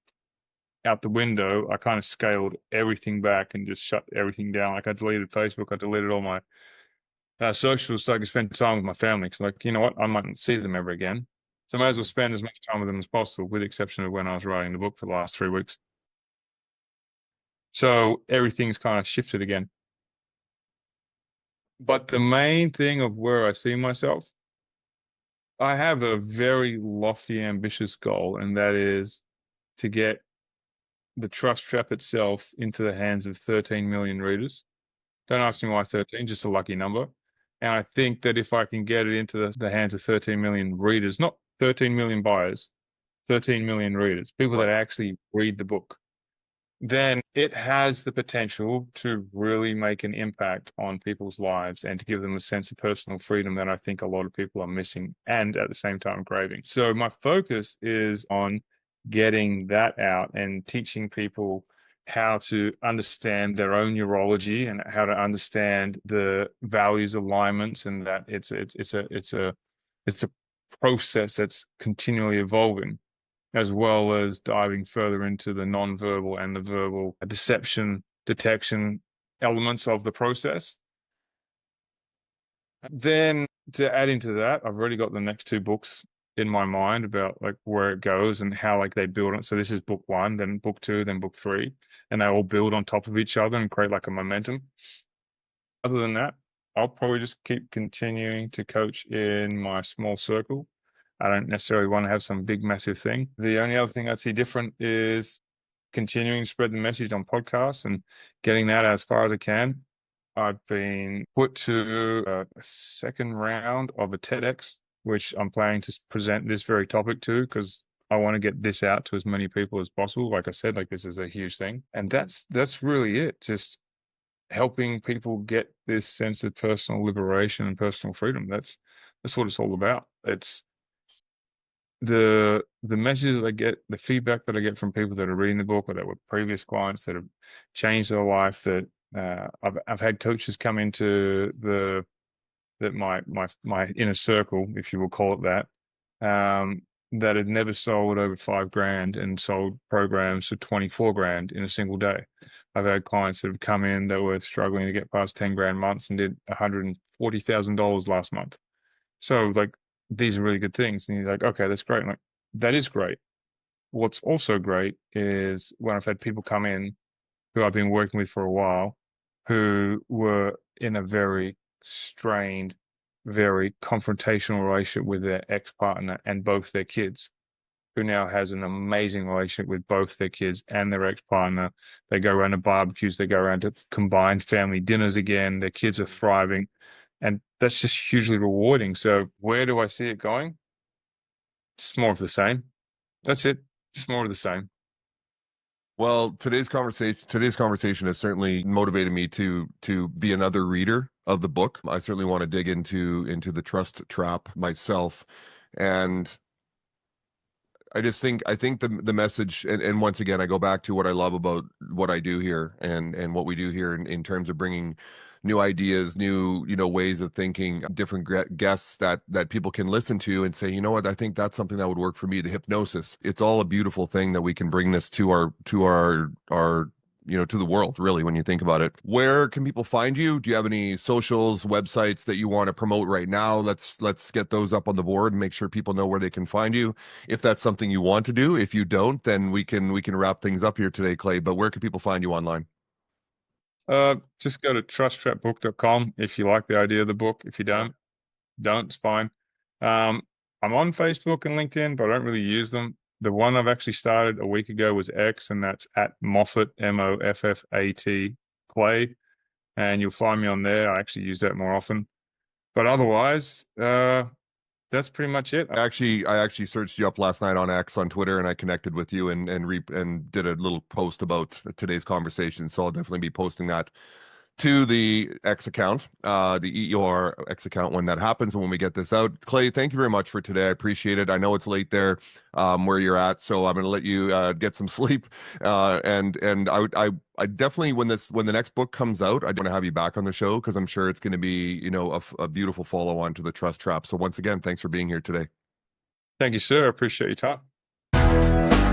out the window, I kind of scaled everything back and just shut everything down. Like I deleted Facebook, I deleted all my socials so I could spend time with my family. Cause like, you know what, I might not see them ever again. So I might as well spend as much time with them as possible, with the exception of when I was writing the book for the last 3 weeks. So everything's kind of shifted again. But the main thing of where I see myself, I have a very lofty, ambitious goal, and that is to get the Trust Trap itself into the hands of 13 million readers. Don't ask me why 13, just a lucky number. And I think that if I can get it into the hands of 13 million readers, not 13 million buyers, 13 million readers, people that actually read the book, then it has the potential to really make an impact on people's lives and to give them a sense of personal freedom that I think a lot of people are missing and at the same time craving. So my focus is on getting that out and teaching people how to understand their own neurology and how to understand the values alignments, and that it's a process that's continually evolving, as well as diving further into the non-verbal and the verbal deception detection elements of the process. Then to add into that, I've already got the next two books in my mind about like where it goes and how like they build it. So this is book one, then book two, then book three, and they all build on top of each other and create like a momentum. Other than that, I'll probably just keep continuing to coach in my small circle. I don't necessarily want to have some big, massive thing. The only other thing I'd see different is continuing to spread the message on podcasts and getting that as far as I can. I've been put to a second round of a TEDx, which I'm planning to present this very topic to, because I want to get this out to as many people as possible. Like I said, like this is a huge thing. And that's really it. Just helping people get this sense of personal liberation and personal freedom. That's what it's all about. It's the messages that I get, the feedback that I get from people that are reading the book or that were previous clients that have changed their life. That I've had coaches come into my inner circle, if you will call it that, that had never sold over $5,000 and sold programs for $24,000 in a single day. I've had clients that have come in that were struggling to get past $10,000 months and did $140,000 last month. So like, these are really good things. And you're like, okay, that's great. I'm like, that is great. What's also great is when I've had people come in who I've been working with for a while, who were in a very strained, very confrontational relationship with their ex-partner and both their kids, who now has an amazing relationship with both their kids and their ex-partner. They go around to barbecues, they go around to combined family dinners again. Their kids are thriving. And that's just hugely rewarding. So where do I see it going? Just more of the same. That's it. Just more of the same. Well, today's conversation has certainly motivated me to be another reader of the book. I certainly want to dig into the trust trap myself. And I think the message, and once again, I go back to what I love about what I do here and what we do here in terms of bringing new ideas, new, ways of thinking, different guests that people can listen to and say, you know what, I think that's something that would work for me. The hypnosis, it's all a beautiful thing that we can bring this to our to the world, really, when you think about it. Where can people find you? Do you have any socials, websites that you want to promote right now? Let's get those up on the board and make sure people know where they can find you, if that's something you want to do. If you don't, then we can wrap things up here today, Clay. But where can people find you online? Just go to trusttrapbook.com if you like the idea of the book. If you don't, it's fine. I'm on Facebook and LinkedIn, but I don't really use them. The one I've actually started a week ago was X, and that's at Moffitt, Moffat, Clay. And you'll find me on there. I actually use that more often. But otherwise, that's pretty much it. I actually searched you up last night on X on Twitter, and I connected with you and did a little post about today's conversation. So I'll definitely be posting that to the X account, the EOR X account, when that happens, when we get this out. Clay, thank you very much for today. I appreciate it. I know it's late there where you're at, so I'm going to let you get some sleep. And I definitely, when the next book comes out, I want to have you back on the show, because I'm sure it's going to be, a beautiful follow on to the Trust Trap. So once again, thanks for being here today. Thank you, sir. I appreciate your time.